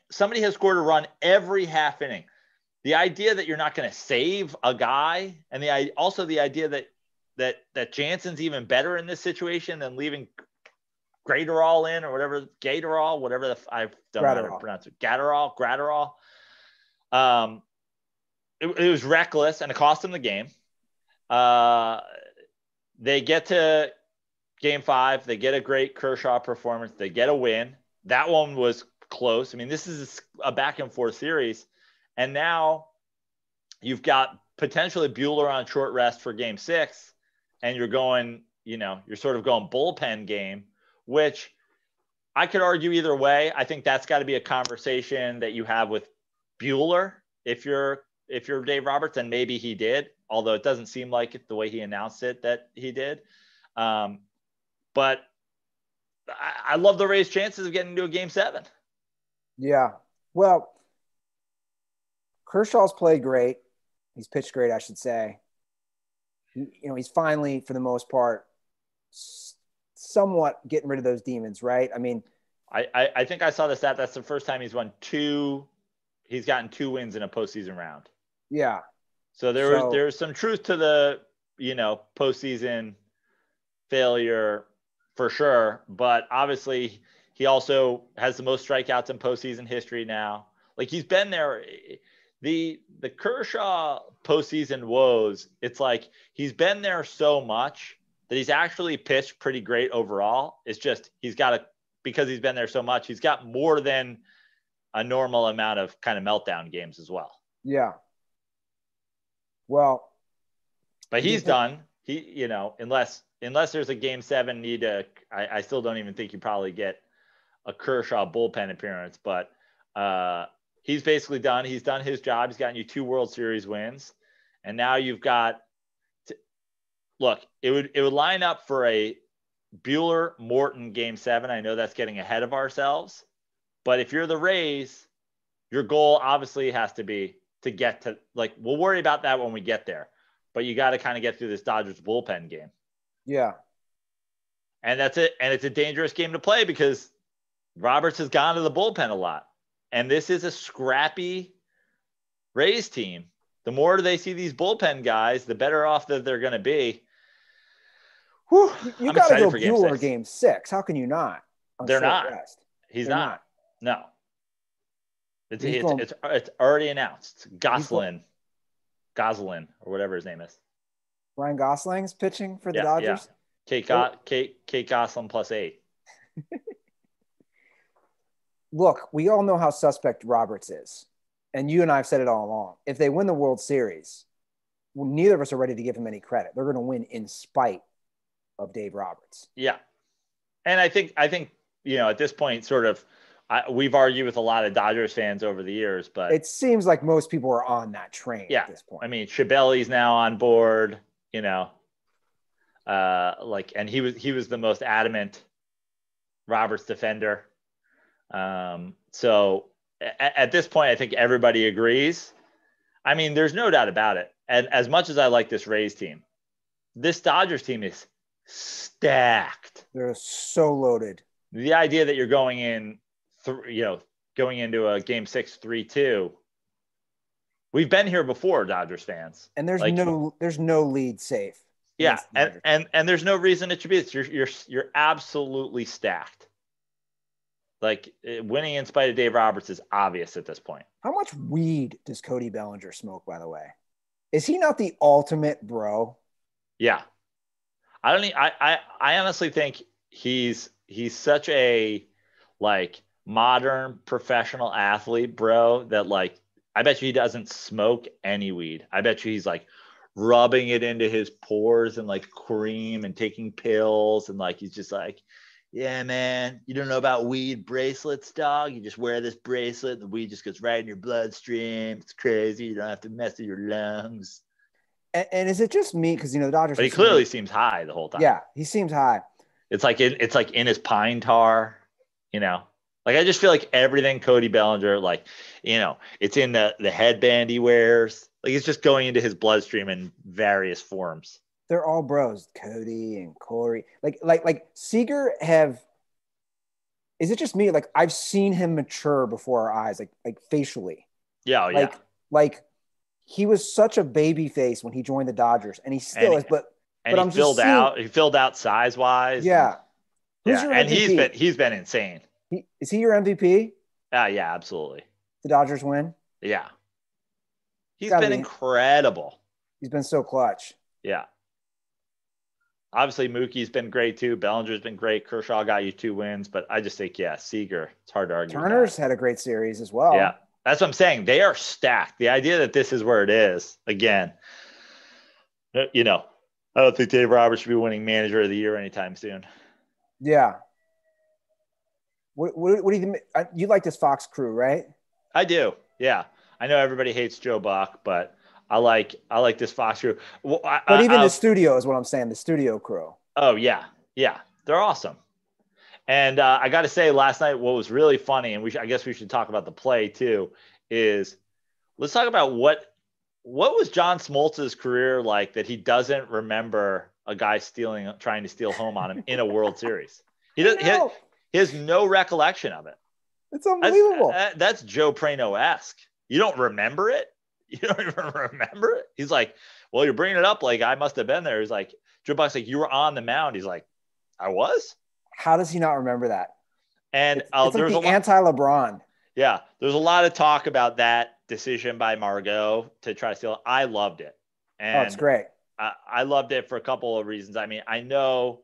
Speaker 2: somebody has scored a run every half inning. The idea that you're not going to save a guy, and also the idea that Jansen's even better in this situation than leaving Graterol in or whatever, I don't know how to pronounce it. Gratterall. It was reckless and it cost them the game. They get to Game 5, they get a great Kershaw performance. They get a win. That one was close. I mean, this is a back and forth series. And now you've got potentially Buehler on short rest for Game 6. And you're going, you're sort of going bullpen game, which I could argue either way. I think that's got to be a conversation that you have with Buehler if you're Dave Roberts, and maybe he did, although it doesn't seem like it the way he announced it that he did. But I love the Rays' chances of getting into a Game 7.
Speaker 1: Yeah. Well, Kershaw's played great. He's pitched great, I should say. He's finally, for the most part, somewhat getting rid of those demons, right? I mean,
Speaker 2: I think I saw the stat. That's the first time he's gotten 2 wins in a postseason round.
Speaker 1: Yeah.
Speaker 2: So there's some truth to the, postseason failure for sure. But obviously he also has the most strikeouts in postseason history now. Like, he's been there. The Kershaw postseason woes, it's like he's been there so much that he's actually pitched pretty great overall. It's just because he's been there so much, he's got more than a normal amount of kind of meltdown games as well.
Speaker 1: Yeah. Well,
Speaker 2: but he's done. He, unless there's a Game 7 need I still don't even think you probably get a Kershaw bullpen appearance, but he's basically done. He's done his job. He's gotten you 2 World Series wins. And now you've got look, it would line up for a Buehler Morton Game 7. I know that's getting ahead of ourselves, but if you're the Rays, your goal obviously has to be to get to, we'll worry about that when we get there, but you got to kind of get through this Dodgers bullpen game.
Speaker 1: Yeah.
Speaker 2: And that's it. And it's a dangerous game to play because Roberts has gone to the bullpen a lot. And this is a scrappy Rays team. The more they see these bullpen guys, the better off that they're going to be.
Speaker 1: Whew, you got to go Buehler Game 6. How can you not?
Speaker 2: They're not. Rest? He's not. No. It's already announced. Goslin, or whatever his name is.
Speaker 1: Ryan Gosling's pitching for the Dodgers?
Speaker 2: Yeah. Kate Goslin +8.
Speaker 1: Look, we all know how suspect Roberts is. And you and I have said it all along. If they win the World Series, neither of us are ready to give him any credit. They're going to win in spite of Dave Roberts.
Speaker 2: Yeah. And I think at this point, sort of, we've argued with a lot of Dodgers fans over the years, but
Speaker 1: it seems like most people are on that train at this point.
Speaker 2: I mean, Schiavelli's now on board, and he was the most adamant Roberts defender. So at this point, I think everybody agrees. I mean, there's no doubt about it. And as much as I like this Rays team, this Dodgers team is stacked.
Speaker 1: They're so loaded.
Speaker 2: The idea that you're going in, going into a Game 6 3-2. We've been here before, Dodgers fans.
Speaker 1: And there's no lead safe.
Speaker 2: Yeah, and there's no reason it should be. You're absolutely stacked. Winning in spite of Dave Roberts is obvious at this point.
Speaker 1: How much weed does Cody Bellinger smoke, by the way? Is he not the ultimate bro?
Speaker 2: Yeah. I honestly think he's such a modern professional athlete, bro, that I bet you he doesn't smoke any weed. I bet you he's rubbing it into his pores and cream and taking pills and he's just yeah, man, you don't know about weed bracelets, dog. You just wear this bracelet, and the weed just goes right in your bloodstream. It's crazy. You don't have to mess with your lungs.
Speaker 1: And is it just me? Because the Dodgers.
Speaker 2: But he clearly seems high the whole time.
Speaker 1: Yeah, he seems high.
Speaker 2: It's in his pine tar. I just feel like everything Cody Bellinger, it's in the headband he wears. It's just going into his bloodstream in various forms.
Speaker 1: They're all bros, Cody and Corey. Like Seager is it just me? I've seen him mature before our eyes, like facially.
Speaker 2: Yeah,
Speaker 1: yeah. He was such a baby face when he joined the Dodgers, and he still is. But
Speaker 2: he filled out size wise.
Speaker 1: Yeah.
Speaker 2: Who's your MVP? And he's been insane.
Speaker 1: Is he your MVP?
Speaker 2: Yeah, absolutely.
Speaker 1: The Dodgers win.
Speaker 2: Yeah. He's been incredible.
Speaker 1: He's been so clutch.
Speaker 2: Yeah. Obviously, Mookie's been great too. Bellinger's been great. Kershaw got you 2 wins, but I just think, yeah, Seager, it's hard to argue with
Speaker 1: Turner's
Speaker 2: that.
Speaker 1: had a great series as
Speaker 2: Yeah,
Speaker 1: well.
Speaker 2: that's what I'm saying. They are stacked. The idea that this is where it is, again, you know, I don't think Dave Roberts should be winning Manager of the Year anytime soon.
Speaker 1: Yeah. What do you think? You like this Fox crew, right?
Speaker 2: I do. Yeah, I know everybody hates Joe Buck, but I like this Fox crew. Well,
Speaker 1: But even the studio is what I'm saying. The studio crew.
Speaker 2: oh yeah, yeah, they're awesome. And I got to say, last night, what was really funny, and I guess we should talk about the play too, is let's talk about what was John Smoltz's career like that he doesn't remember a guy trying to steal home on him in a World Series. He does. He has no recollection of it.
Speaker 1: It's unbelievable.
Speaker 2: That's Joe Prano-esque. You don't remember it? You don't even remember it? He's like, well, you're bringing it up like I must have been there. He's like, Joe Buck's like, you were on the mound. He's like, I was?
Speaker 1: How does he not remember that?
Speaker 2: And
Speaker 1: it's like the anti-LeBron.
Speaker 2: Yeah, there's a lot of talk about that decision by Margot to try to steal it. I loved it. And
Speaker 1: it's great.
Speaker 2: I loved it for a couple of reasons. I mean, I know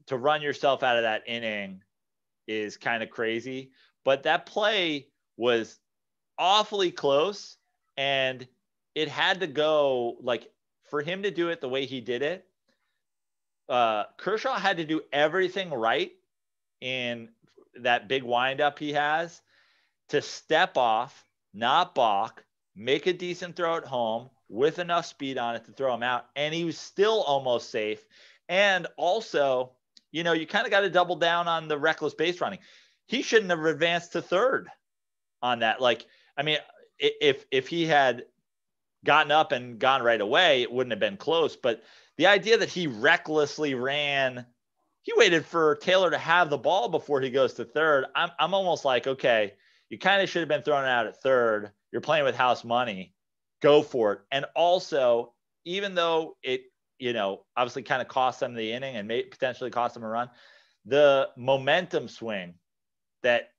Speaker 2: to run yourself out of that inning is kind of crazy, but that play was awfully close, and it had to go, like, for him to do it the way he did it, Kershaw had to do everything right in that big windup he has to step off, not balk, make a decent throw at home with enough speed on it to throw him out. And he was still almost safe. And also, you know, you kind of got to double down on the reckless base running. He shouldn't have advanced to third on that. Like, I mean, if he had gotten up and gone right away, it wouldn't have been close. But the idea that he recklessly ran, he waited for Taylor to have the ball before he goes to third. I'm almost like, okay, you kind of should have been thrown out at third. You're playing with house money. Go for it. And also, even though it, you know, obviously kind of cost them the inning and may potentially cost them a run, the momentum swing that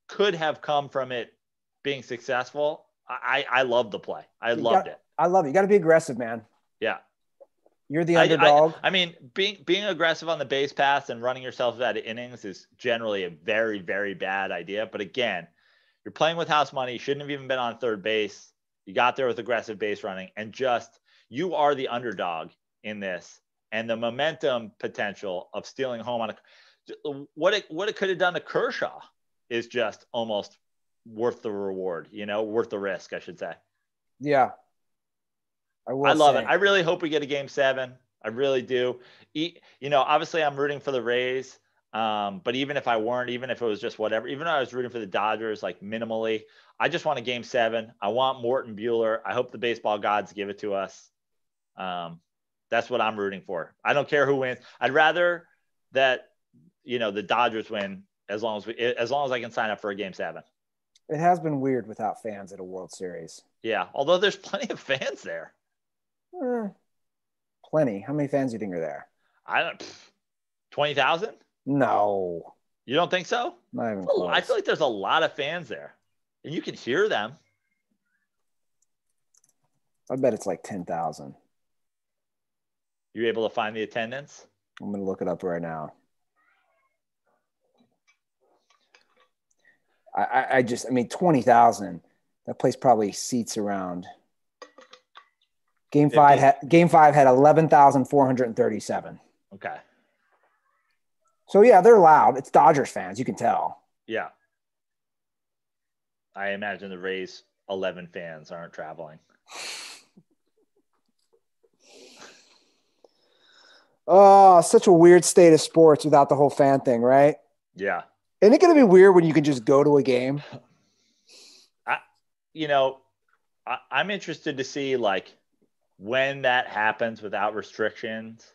Speaker 2: could have come from it being successful, I love the play. I loved it.
Speaker 1: I love it. You got to be aggressive, man.
Speaker 2: Yeah.
Speaker 1: You're the underdog.
Speaker 2: I mean, being aggressive on the base paths and running yourself out of innings is generally a very, very bad idea. But again, you're playing with house money. You shouldn't have even been on third base. You got there with aggressive base running, and just you are the underdog in this. And the momentum potential of stealing home on what it could have done to Kershaw is just almost worth the reward, you know, worth the risk, I should say.
Speaker 1: Yeah.
Speaker 2: I love it. I really hope we get a game 7. I really do. You know, obviously I'm rooting for the Rays. But even if I weren't, even if it was just whatever, even though I was rooting for the Dodgers, like minimally, I just want a game 7. I want Morton Buehler. I hope the baseball gods give it to us. That's what I'm rooting for. I don't care who wins. I'd rather that, you know, the Dodgers win as long as I can sign up for a game 7.
Speaker 1: It has been weird without fans at a World Series.
Speaker 2: Yeah. Although there's plenty of fans there.
Speaker 1: Plenty. How many fans do you think are there?
Speaker 2: 20,000?
Speaker 1: No.
Speaker 2: You don't think so?
Speaker 1: Not even close.
Speaker 2: I feel like there's a lot of fans there, and you can hear them.
Speaker 1: I bet it's like 10,000.
Speaker 2: You able to find the attendance?
Speaker 1: I'm going to look it up right now. I mean, 20,000. That place probably seats around. Game 5 had 11,437.
Speaker 2: Okay.
Speaker 1: So yeah, they're loud. It's Dodgers fans. You can tell.
Speaker 2: Yeah. I imagine the Rays 11 fans aren't traveling.
Speaker 1: Oh, such a weird state of sports without the whole fan thing, right?
Speaker 2: Yeah.
Speaker 1: Isn't it going to be weird when you can just go to a game?
Speaker 2: I'm interested to see like when that happens without restrictions,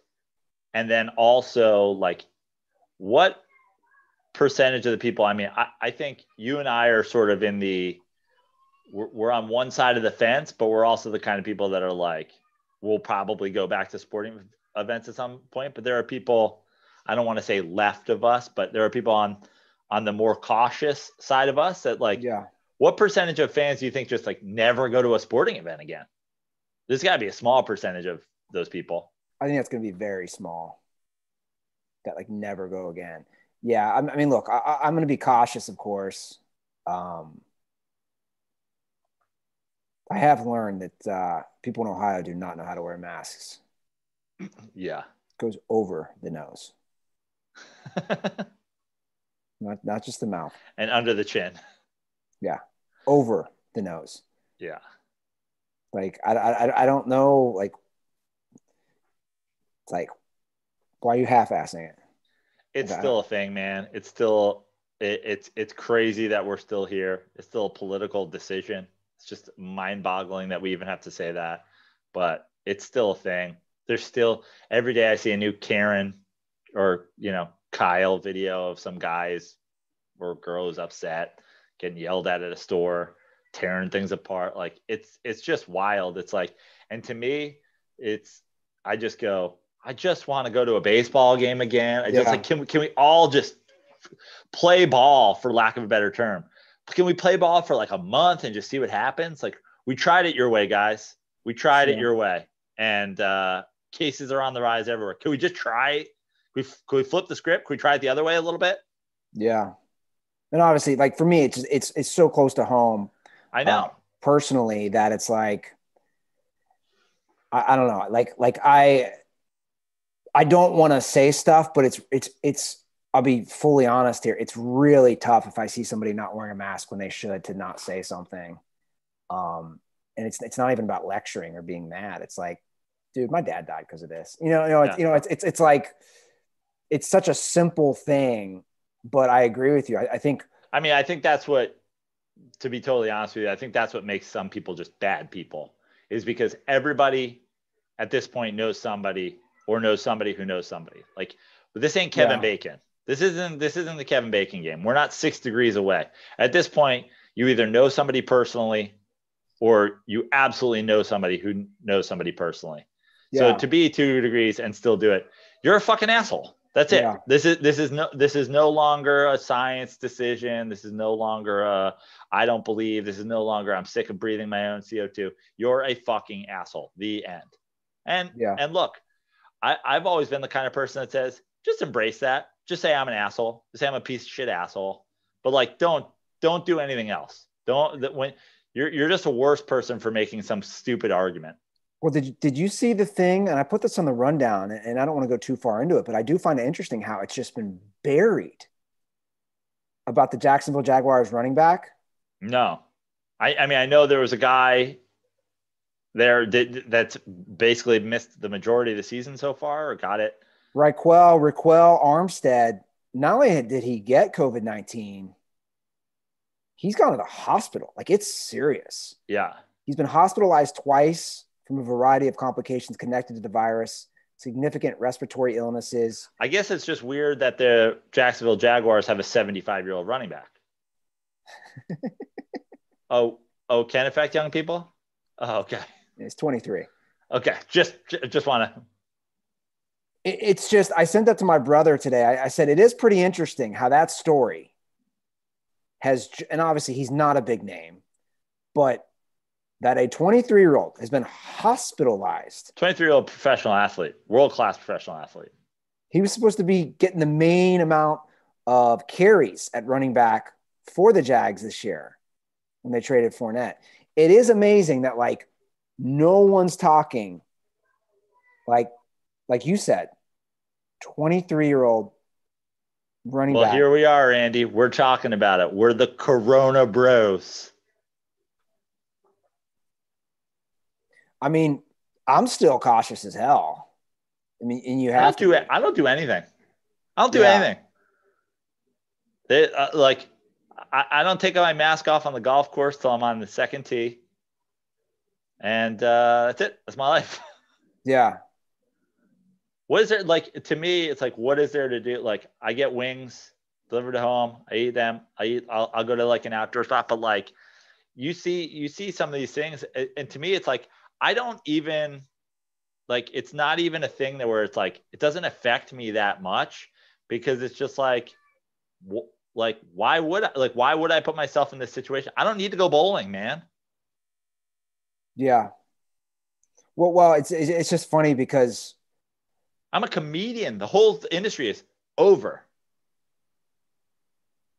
Speaker 2: and then also like what percentage of the people. I mean, I think you and I are sort of we're on one side of the fence, but we're also the kind of people that are like, we'll probably go back to sporting events at some point. But there are people, I don't want to say left of us, but there are people on the more cautious side of us that like,
Speaker 1: yeah.
Speaker 2: What percentage of fans do you think just like never go to a sporting event again? There's got to be a small percentage of those people.
Speaker 1: I think that's going to be very small. That like never go again. Yeah, I mean, look, I'm going to be cautious, of course. Um, I have learned that people in Ohio do not know how to wear masks.
Speaker 2: Yeah.
Speaker 1: It goes over the nose, not just the mouth.
Speaker 2: And under the chin.
Speaker 1: Yeah, over the nose.
Speaker 2: Yeah.
Speaker 1: Like I don't know. Like it's like why are you half-assing it?
Speaker 2: It's
Speaker 1: Like, I don't,
Speaker 2: still a thing, man. It's still it's crazy that we're still here. It's still a political decision. It's just mind-boggling that we even have to say that, but it's still a thing. There's still every day I see a new Karen or Kyle video of some guys or girl who's upset, getting yelled at a store, tearing things apart. Like it's just wild. It's like, and to me, it's I just go, I just want to go to a baseball game again. I just
Speaker 1: yeah,
Speaker 2: like can we all just play ball, for lack of a better term? Can we play ball for like a month and just see what happens? Like we tried it your way, guys. We tried it
Speaker 1: sure.
Speaker 2: your way, and cases are on the rise everywhere. Can we just try? Can we flip the script? Can we try it the other way a little bit?
Speaker 1: Yeah, and obviously, like for me, it's so close to home,
Speaker 2: I
Speaker 1: uh,
Speaker 2: know.
Speaker 1: personally that it's like I don't know. I don't want to say stuff, but it's. I'll be fully honest here. It's really tough if I see somebody not wearing a mask when they should to not say something. And it's not even about lecturing or being mad. It's like, dude, my dad died because of this.
Speaker 2: Yeah.
Speaker 1: It's like it's such a simple thing, but I agree with you. I think.
Speaker 2: I mean, I think that's what, to be totally honest with you, I think that's what makes some people just bad people, is because everybody at this point knows somebody or knows somebody who knows somebody. Like, but this ain't Kevin
Speaker 1: Yeah,
Speaker 2: Bacon. This isn't the Kevin Bacon game. We're not 6 degrees away. At this point, you either know somebody personally or you absolutely know somebody who knows somebody personally. So
Speaker 1: yeah,
Speaker 2: to be 2 degrees and still do it, you're a fucking asshole. That's it.
Speaker 1: yeah,
Speaker 2: This is no longer a science decision. This is no longer a I don't believe. This is no longer I'm sick of breathing my own CO2. You're a fucking asshole. The end. And
Speaker 1: yeah.
Speaker 2: and look, I've always been the kind of person that says just embrace that. Just say I'm an asshole. Just say I'm a piece of shit asshole. But like don't do anything else. Don't when you're just a worse person for making some stupid argument.
Speaker 1: Well, did you see the thing? And I put this on the rundown, and I don't want to go too far into it, but I do find it interesting how it's just been buried about the Jacksonville Jaguars running back.
Speaker 2: No. I mean I know there was a guy there that's basically missed the majority of the season so far or got it.
Speaker 1: Raquel Armstead, not only did he get COVID-19, he's gone to the hospital. Like it's serious.
Speaker 2: Yeah.
Speaker 1: He's been hospitalized twice from a variety of complications connected to the virus, significant respiratory illnesses.
Speaker 2: I guess it's just weird that the Jacksonville Jaguars have a 75-year-old running back. Oh, can affect young people? Oh, okay.
Speaker 1: He's 23.
Speaker 2: Okay. Just want to.
Speaker 1: It's just, I sent that to my brother today. I said, it is pretty interesting how that story has, and obviously he's not a big name, but that a 23-year-old has been hospitalized.
Speaker 2: 23-year-old professional athlete, world-class professional athlete.
Speaker 1: He was supposed to be getting the main amount of carries at running back for the Jags this year when they traded Fournette. It is amazing that like no one's talking like you said, 23-year-old running
Speaker 2: Well,
Speaker 1: back.
Speaker 2: here we are, Andy. We're talking about it. We're the Corona Bros.
Speaker 1: I mean, I'm still cautious as hell. I mean, and you have to.
Speaker 2: I don't do anything. I don't do
Speaker 1: Yeah.
Speaker 2: anything. Like, I don't take my mask off on the golf course till I'm on the second tee, and that's it. That's my life.
Speaker 1: Yeah.
Speaker 2: What is there like to me? It's like, what is there to do? Like, I get wings delivered to home. I eat them. I'll go to like an outdoor spot. But like, you see some of these things, and to me, it's like I don't even like. It's not even a thing that where it's like it doesn't affect me that much because it's just like why would I put myself in this situation? I don't need to go bowling, man.
Speaker 1: Yeah. Well, it's just funny because
Speaker 2: I'm a comedian. The whole industry is over.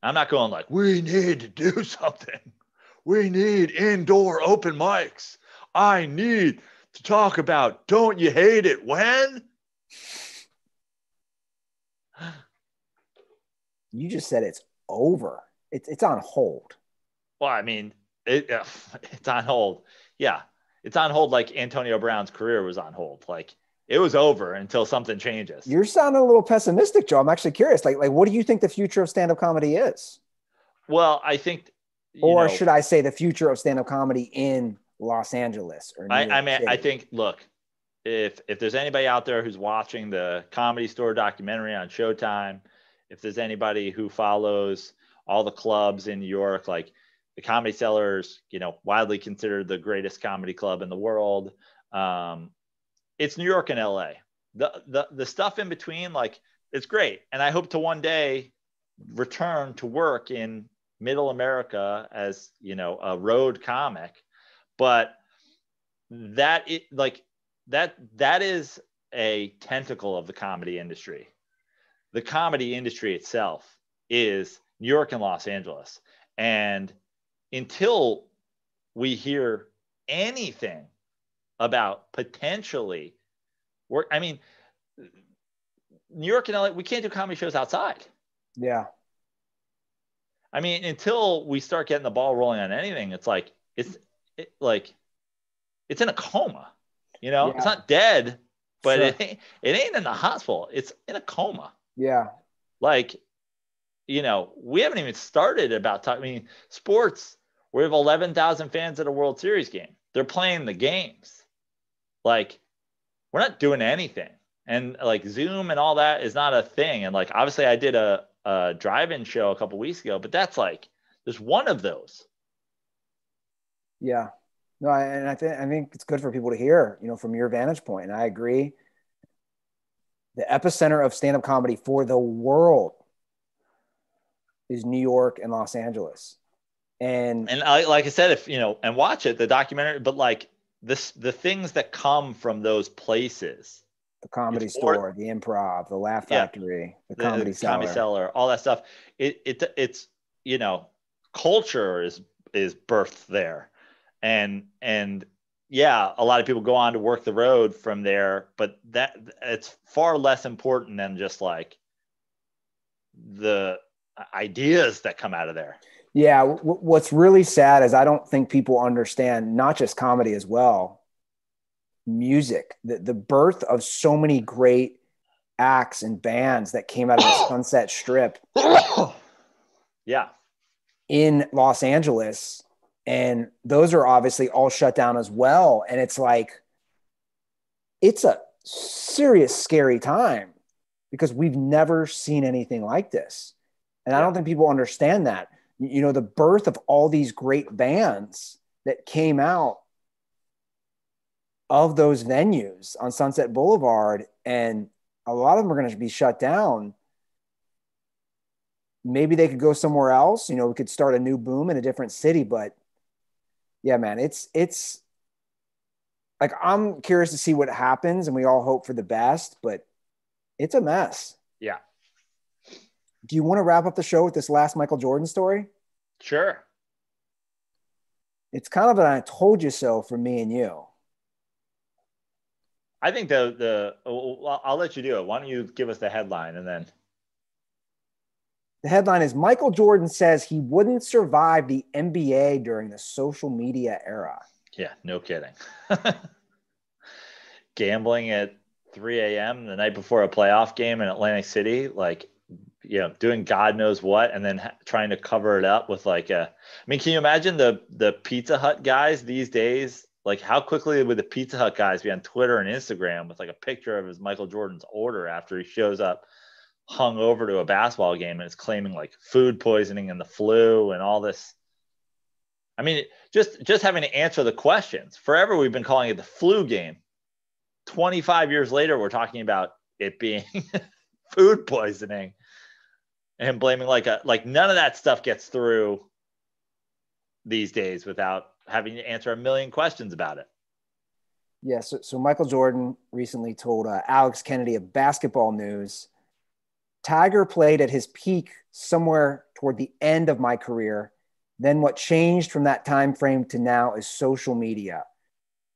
Speaker 2: I'm not going like, we need to do something. We need indoor open mics. I need to talk about don't you hate it when?
Speaker 1: You just said it's over. It's on hold.
Speaker 2: Well, I mean, it's on hold. Yeah, it's on hold like Antonio Brown's career was on hold. Like it was over until something changes.
Speaker 1: You're sounding a little pessimistic, Joe. I'm actually curious. Like what do you think the future of stand-up comedy is?
Speaker 2: Well, I think,
Speaker 1: Or should I say the future of stand-up comedy in Los Angeles or New
Speaker 2: I
Speaker 1: York
Speaker 2: mean, I
Speaker 1: City?
Speaker 2: think, look, if there's anybody out there who's watching the Comedy Store documentary on Showtime, if there's anybody who follows all the clubs in New York, like the Comedy Cellar's, widely considered the greatest comedy club in the world. It's New York and LA. The stuff in between, like, it's great. And I hope to one day return to work in middle America as, a road comic. But that is a tentacle of the comedy industry. The comedy industry itself is New York and Los Angeles. And until we hear anything about potentially work, I mean, New York and LA, we can't do comedy shows outside.
Speaker 1: Yeah.
Speaker 2: I mean, until we start getting the ball rolling on anything, it's like, it's in a coma,
Speaker 1: Yeah.
Speaker 2: It's not dead, but
Speaker 1: Sure.
Speaker 2: it ain't in the hospital. It's in a coma.
Speaker 1: Yeah.
Speaker 2: Like, we haven't even started about talking. I mean, sports, we have 11,000 fans at a World Series game. They're playing the games. Like, we're not doing anything. And like Zoom and all that is not a thing. And like, obviously I did a drive-in show a couple weeks ago, but that's like, there's one of those.
Speaker 1: Yeah. No, I think it's good for people to hear, from your vantage point. And I agree. The epicenter of stand-up comedy for the world is New York and Los Angeles. And
Speaker 2: like I said, if and watch it, the documentary, but like the things that come from those places,
Speaker 1: the Comedy Store, the Improv, the Laugh Factory, the Comedy
Speaker 2: Cellar, all that stuff. It's culture is birthed there, and yeah, a lot of people go on to work the road from there, but that it's far less important than just like the ideas that come out of there.
Speaker 1: Yeah, what's really sad is I don't think people understand not just comedy as well, music, the birth of so many great acts and bands that came out of the Sunset Strip.
Speaker 2: Yeah.
Speaker 1: In Los Angeles. And those are obviously all shut down as well. And it's like, it's a serious, scary time because we've never seen anything like this. And I don't think people understand that. The birth of all these great bands that came out of those venues on Sunset Boulevard, and a lot of them are going to be shut down. Maybe they could go somewhere else. We could start a new boom in a different city. But yeah, man, it's like, I'm curious to see what happens, and we all hope for the best, but it's a mess.
Speaker 2: Yeah.
Speaker 1: Do you want to wrap up the show with this last Michael Jordan story?
Speaker 2: Sure.
Speaker 1: It's kind of an I told you so for me and you.
Speaker 2: I think I'll let you do it. Why don't you give us the headline and then.
Speaker 1: The headline is Michael Jordan says he wouldn't survive the NBA during the social media era.
Speaker 2: Yeah, no kidding. Gambling at 3 a.m. the night before a playoff game in Atlantic City, like, doing God knows what, and then trying to cover it up with like I mean, can you imagine the Pizza Hut guys these days? Like, how quickly would the Pizza Hut guys be on Twitter and Instagram with like a picture of his Michael Jordan's order after he shows up hung over to a basketball game and is claiming like food poisoning and the flu and all this. I mean, just having to answer the questions. Forever we've been calling it the flu game. 25 years later, we're talking about it being food poisoning and blaming like none of that stuff gets through these days without having to answer a million questions about it.
Speaker 1: Yeah. So Michael Jordan recently told Alex Kennedy of Basketball News, Tiger played at his peak somewhere toward the end of my career. Then what changed from that time frame to now is social media,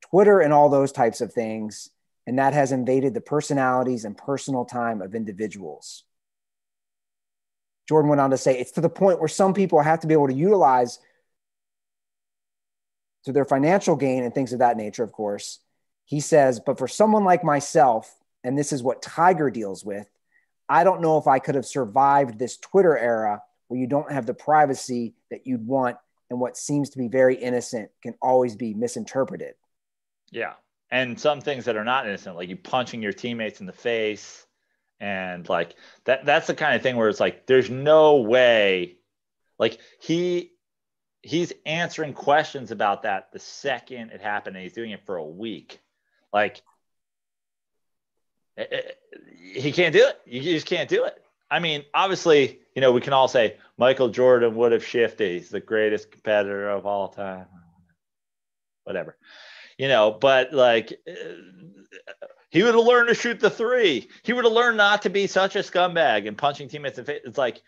Speaker 1: Twitter, and all those types of things. And that has invaded the personalities and personal time of individuals. Jordan went on to say, it's to the point where some people have to be able to utilize to their financial gain and things of that nature, of course. He says, but for someone like myself, and this is what Tiger deals with, I don't know if I could have survived this Twitter era where you don't have the privacy that you'd want, and what seems to be very innocent can always be misinterpreted.
Speaker 2: Yeah. And some things that are not innocent, like you punching your teammates in the face, and like that's the kind of thing where it's like there's no way, like he's answering questions about that the second it happened, and he's doing it for a week. Like he can't do it. You just can't do it. I mean, obviously, we can all say Michael Jordan would have shifted. He's the greatest competitor of all time. Whatever, but like he would have learned to shoot the three. He would have learned not to be such a scumbag and punching teammates in the face. It's like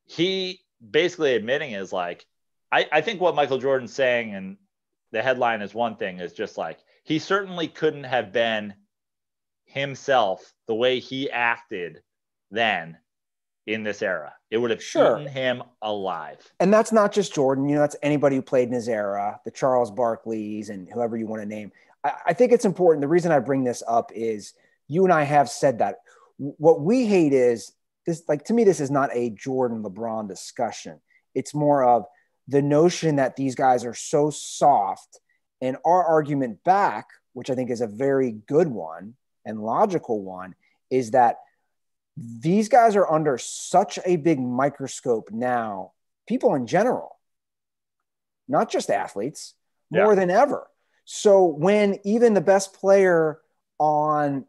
Speaker 2: he basically admitting is like, I think what Michael Jordan's saying, and the headline is one thing, is just like, he certainly couldn't have been himself the way he acted then in this era. It would have eaten him alive.
Speaker 1: And that's not just Jordan, that's anybody who played in his era, the Charles Barkleys and whoever you want to name. I think it's important. The reason I bring this up is you and I have said that what we hate is this, like, to me, this is not a Jordan LeBron discussion. It's more of the notion that these guys are so soft, and our argument back, which I think is a very good one and logical one, is that these guys are under such a big microscope now, people in general, not just athletes, more than ever. So when even the best player on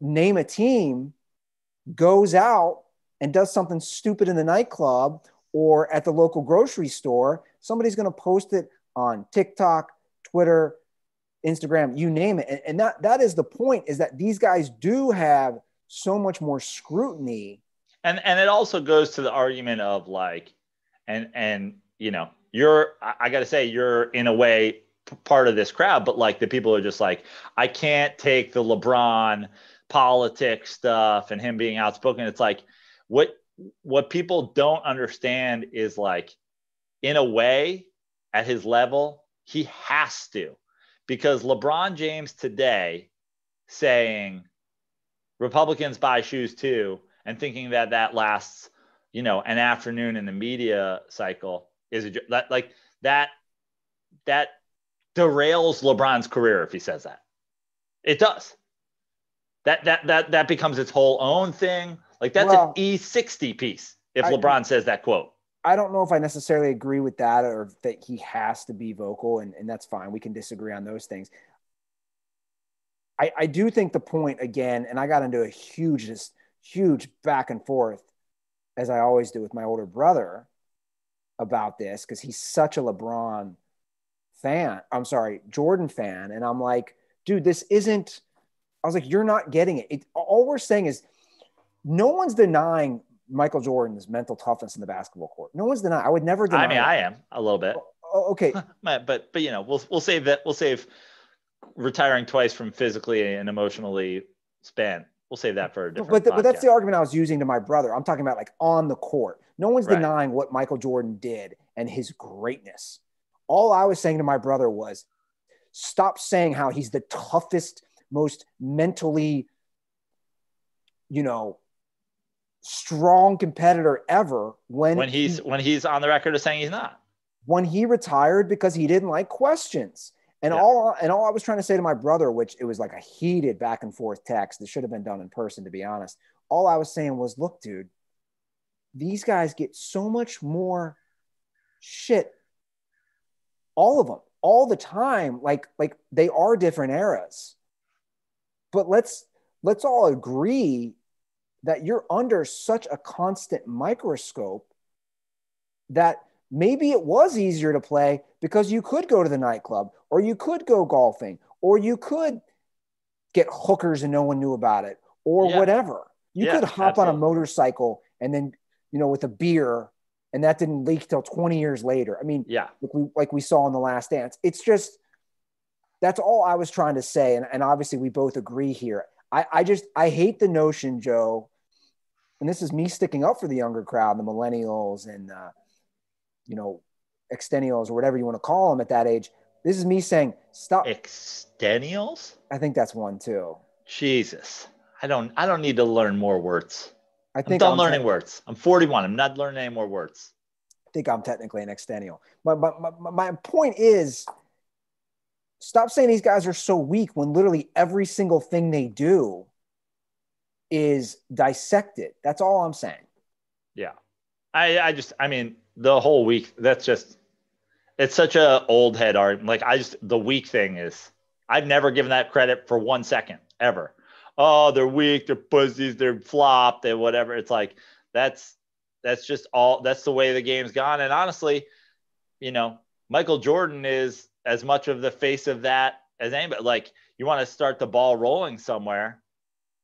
Speaker 1: name a team goes out and does something stupid in the nightclub or at the local grocery store, somebody's going to post it on TikTok, Twitter, Instagram, you name it. And that is the point, is that these guys do have so much more scrutiny.
Speaker 2: And it also goes to the argument of like, and I got to say, you're in a way part of this crowd, but like the people are just like, I can't take the LeBron politics stuff and him being outspoken. It's like, what people don't understand is like, in a way, at his level, he has to, because LeBron James today saying Republicans buy shoes too, and thinking that lasts, an afternoon in the media cycle is that derails LeBron's career if he says that. It does. That becomes its whole own thing. Like that's an E60 piece if LeBron says that quote.
Speaker 1: I don't know if I necessarily agree with that, or that he has to be vocal, and that's fine. We can disagree on those things. I do think the point, again, and I got into a huge back and forth, as I always do with my older brother about this, because he's such a Jordan fan. And I'm like, dude, I was like, you're not getting it. All we're saying is no one's denying Michael Jordan's mental toughness in the basketball court. No one's denying. I would never deny.
Speaker 2: I mean, I am a little bit.
Speaker 1: Okay.
Speaker 2: but we'll save that. We'll save retiring twice from physically and emotionally spent. We'll save that for a different
Speaker 1: but that's the argument I was using to my brother. I'm talking about like on the court. No one's denying what Michael Jordan did and his greatness. All I was saying to my brother was, stop saying how he's the toughest, most mentally, strong competitor ever when he's
Speaker 2: on the record of saying he's not.
Speaker 1: When he retired because he didn't like questions. And all I was trying to say to my brother, which it was like a heated back and forth text that should have been done in person, to be honest. All I was saying was, look, dude, these guys get so much more shit, all of them, all the time. Like they are different eras. But let's all agree that you're under such a constant microscope that maybe it was easier to play because you could go to the nightclub, or you could go golfing, or you could get hookers and no one knew about it, or
Speaker 2: Yeah.
Speaker 1: whatever. You
Speaker 2: Yeah,
Speaker 1: could hop on a
Speaker 2: absolutely.
Speaker 1: motorcycle and then, with a beer, and that didn't leak till 20 years later. I mean,
Speaker 2: Yeah.
Speaker 1: like we saw in The Last Dance. It's just, that's all I was trying to say. And obviously we both agree here. I hate the notion, Joe, and this is me sticking up for the younger crowd, the millennials and, extennials or whatever you want to call them at that age. This is me saying, stop.
Speaker 2: Extennials?
Speaker 1: I think that's one too.
Speaker 2: Jesus. I don't need to learn more words.
Speaker 1: I
Speaker 2: I'm
Speaker 1: think
Speaker 2: done learning words. I'm 41. I'm not learning any more words.
Speaker 1: think I'm technically an extennial. My point is, stop saying these guys are so weak when literally every single thing they do is dissected. That's all I'm saying.
Speaker 2: Yeah. I mean, the whole week, it's such a old head argument. Like, the weak thing is, I've never given that credit for 1 second ever. Oh, they're weak, they're pussies, they're flop, they're whatever. It's like, that's that's the way the game's gone. And honestly, Michael Jordan is as much of the face of that as anybody. Like, you want to start the ball rolling somewhere,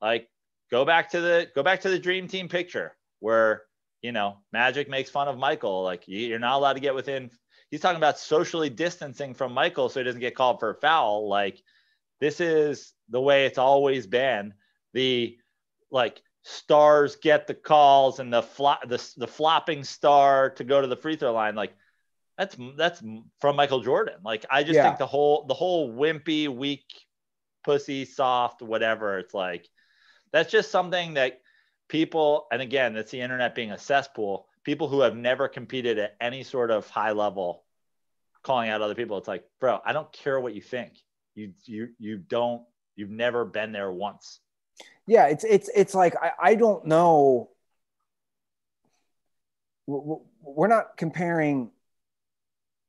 Speaker 2: like, go back to the dream team picture where, Magic makes fun of Michael. Like, you're not allowed to get within. He's talking about socially distancing from Michael so he doesn't get called for a foul. Like, this is the way it's always been. The, like, stars get the calls and the flopping star to go to the free throw line. Like, that's from Michael Jordan. Like, I just think the whole wimpy, weak, pussy, soft, whatever. It's like, that's just something that people, and again, that's the internet being a cesspool. People who have never competed at any sort of high level, calling out other people. It's like, bro, I don't care what you think. You've never been there once.
Speaker 1: Yeah, it's like, I don't know. We're not comparing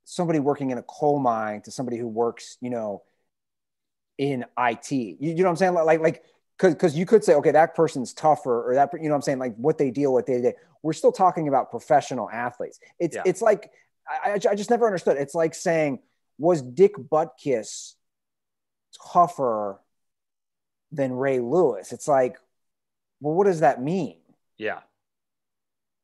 Speaker 1: somebody working in a coal mine to somebody who works, in IT. You know what I'm saying? Like, because you could say, okay, that person's tougher, or that, what I'm saying, like, what they deal with day to day. We're still talking about professional athletes. It's like, I just never understood. It's like saying, was Dick Butkus tougher than Ray Lewis? It's like, well, what does that mean?
Speaker 2: Yeah.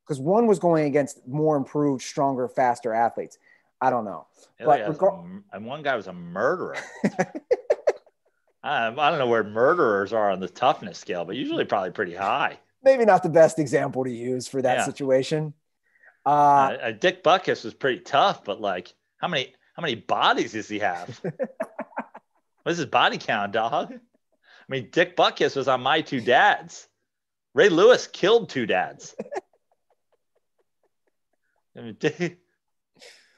Speaker 1: Because one was going against more improved, stronger, faster athletes. I don't know.
Speaker 2: And one guy was a murderer. I don't know where murderers are on the toughness scale, but usually probably pretty high.
Speaker 1: Maybe not the best example to use for that situation.
Speaker 2: Dick Butkus was pretty tough, but like, how many bodies does he have? What's his body count, dog? I mean, Dick Butkus was on My Two Dads. Ray Lewis killed 2 dads. I mean,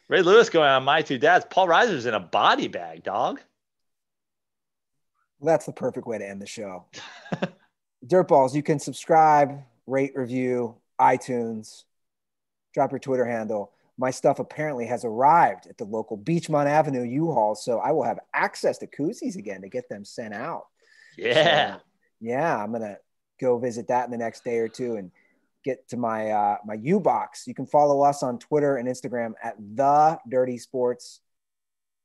Speaker 2: Ray Lewis going on My Two Dads. Paul Reiser's in a body bag, dog.
Speaker 1: Well, that's the perfect way to end the show. Dirtballs, you can subscribe, rate, review, iTunes, drop your Twitter handle. My stuff apparently has arrived at the local Beachmont Avenue U-Haul, so I will have access to koozies again to get them sent out.
Speaker 2: Yeah.
Speaker 1: So, yeah, I'm going to go visit that in the next day or two and get to my my U-Box. You can follow us on Twitter and Instagram at The Dirty Sports.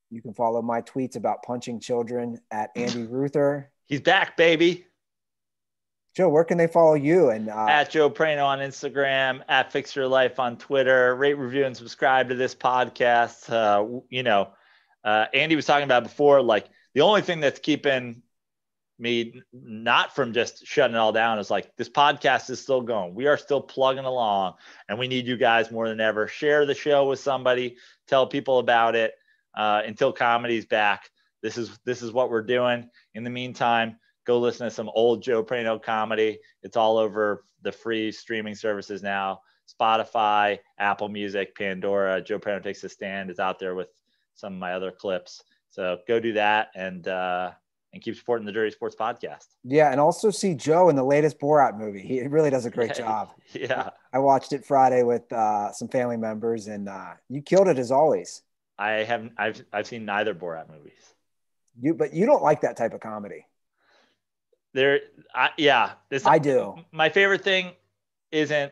Speaker 1: You can follow my tweets about punching children at Andy Ruther.
Speaker 2: He's back, baby.
Speaker 1: Joe, where can they follow you? And
Speaker 2: at Joe Prano on Instagram, at Fix Your Life on Twitter. Rate, review, and subscribe to this podcast. Andy was talking about before, like, the only thing that's keeping me not from just shutting it all down is, like, this podcast is still going. We are still plugging along, and we need you guys more than ever. Share the show with somebody. Tell people about it. Until comedy's back, this is what we're doing. In the meantime, go listen to some old Joe Prano comedy. It's all over the free streaming services now. Spotify, Apple Music, Pandora. Joe Prano Takes a Stand is out there with some of my other clips. So go do that and keep supporting the Dirty Sports Podcast.
Speaker 1: Yeah, and also see Joe in the latest Borat movie. He really does a great job.
Speaker 2: Yeah.
Speaker 1: I watched it Friday with some family members, and you killed it as always.
Speaker 2: I've seen neither Borat movies.
Speaker 1: But you don't like that type of comedy.
Speaker 2: I
Speaker 1: do.
Speaker 2: My favorite thing isn't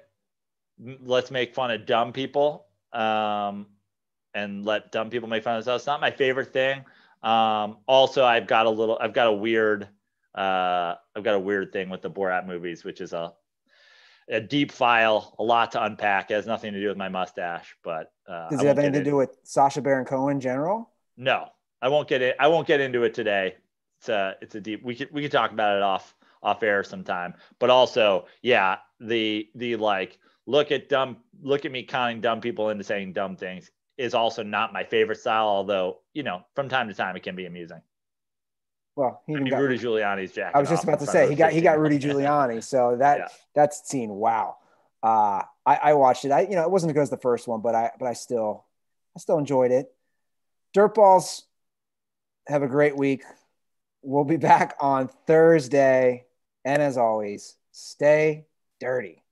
Speaker 2: let's make fun of dumb people and let dumb people make fun of themselves. It's not my favorite thing. Also, I've got a weird thing with the Borat movies, which is a deep file, a lot to unpack. It has nothing to do with my mustache, but
Speaker 1: Does
Speaker 2: I
Speaker 1: it have
Speaker 2: won't get
Speaker 1: anything to
Speaker 2: it.
Speaker 1: do with Sacha Baron Cohen in general?
Speaker 2: No, I won't get it. I won't get into it today. It's a deep. We could talk about it off air sometime. But also, yeah, the like look at me counting dumb people into saying dumb things is also not my favorite style. Although from time to time it can be amusing.
Speaker 1: Well, he
Speaker 2: I
Speaker 1: even
Speaker 2: mean,
Speaker 1: got.
Speaker 2: Rudy Giuliani's
Speaker 1: I
Speaker 2: jacking
Speaker 1: was just
Speaker 2: off
Speaker 1: about
Speaker 2: in
Speaker 1: to
Speaker 2: front of
Speaker 1: say
Speaker 2: a
Speaker 1: he got
Speaker 2: 15-year-old
Speaker 1: Rudy
Speaker 2: kid.
Speaker 1: Giuliani, so
Speaker 2: Yeah.
Speaker 1: that's scene. Wow. I watched it. It wasn't as good as the first one, but I still enjoyed it. Dirtballs, have a great week. We'll be back on Thursday, and as always, stay dirty.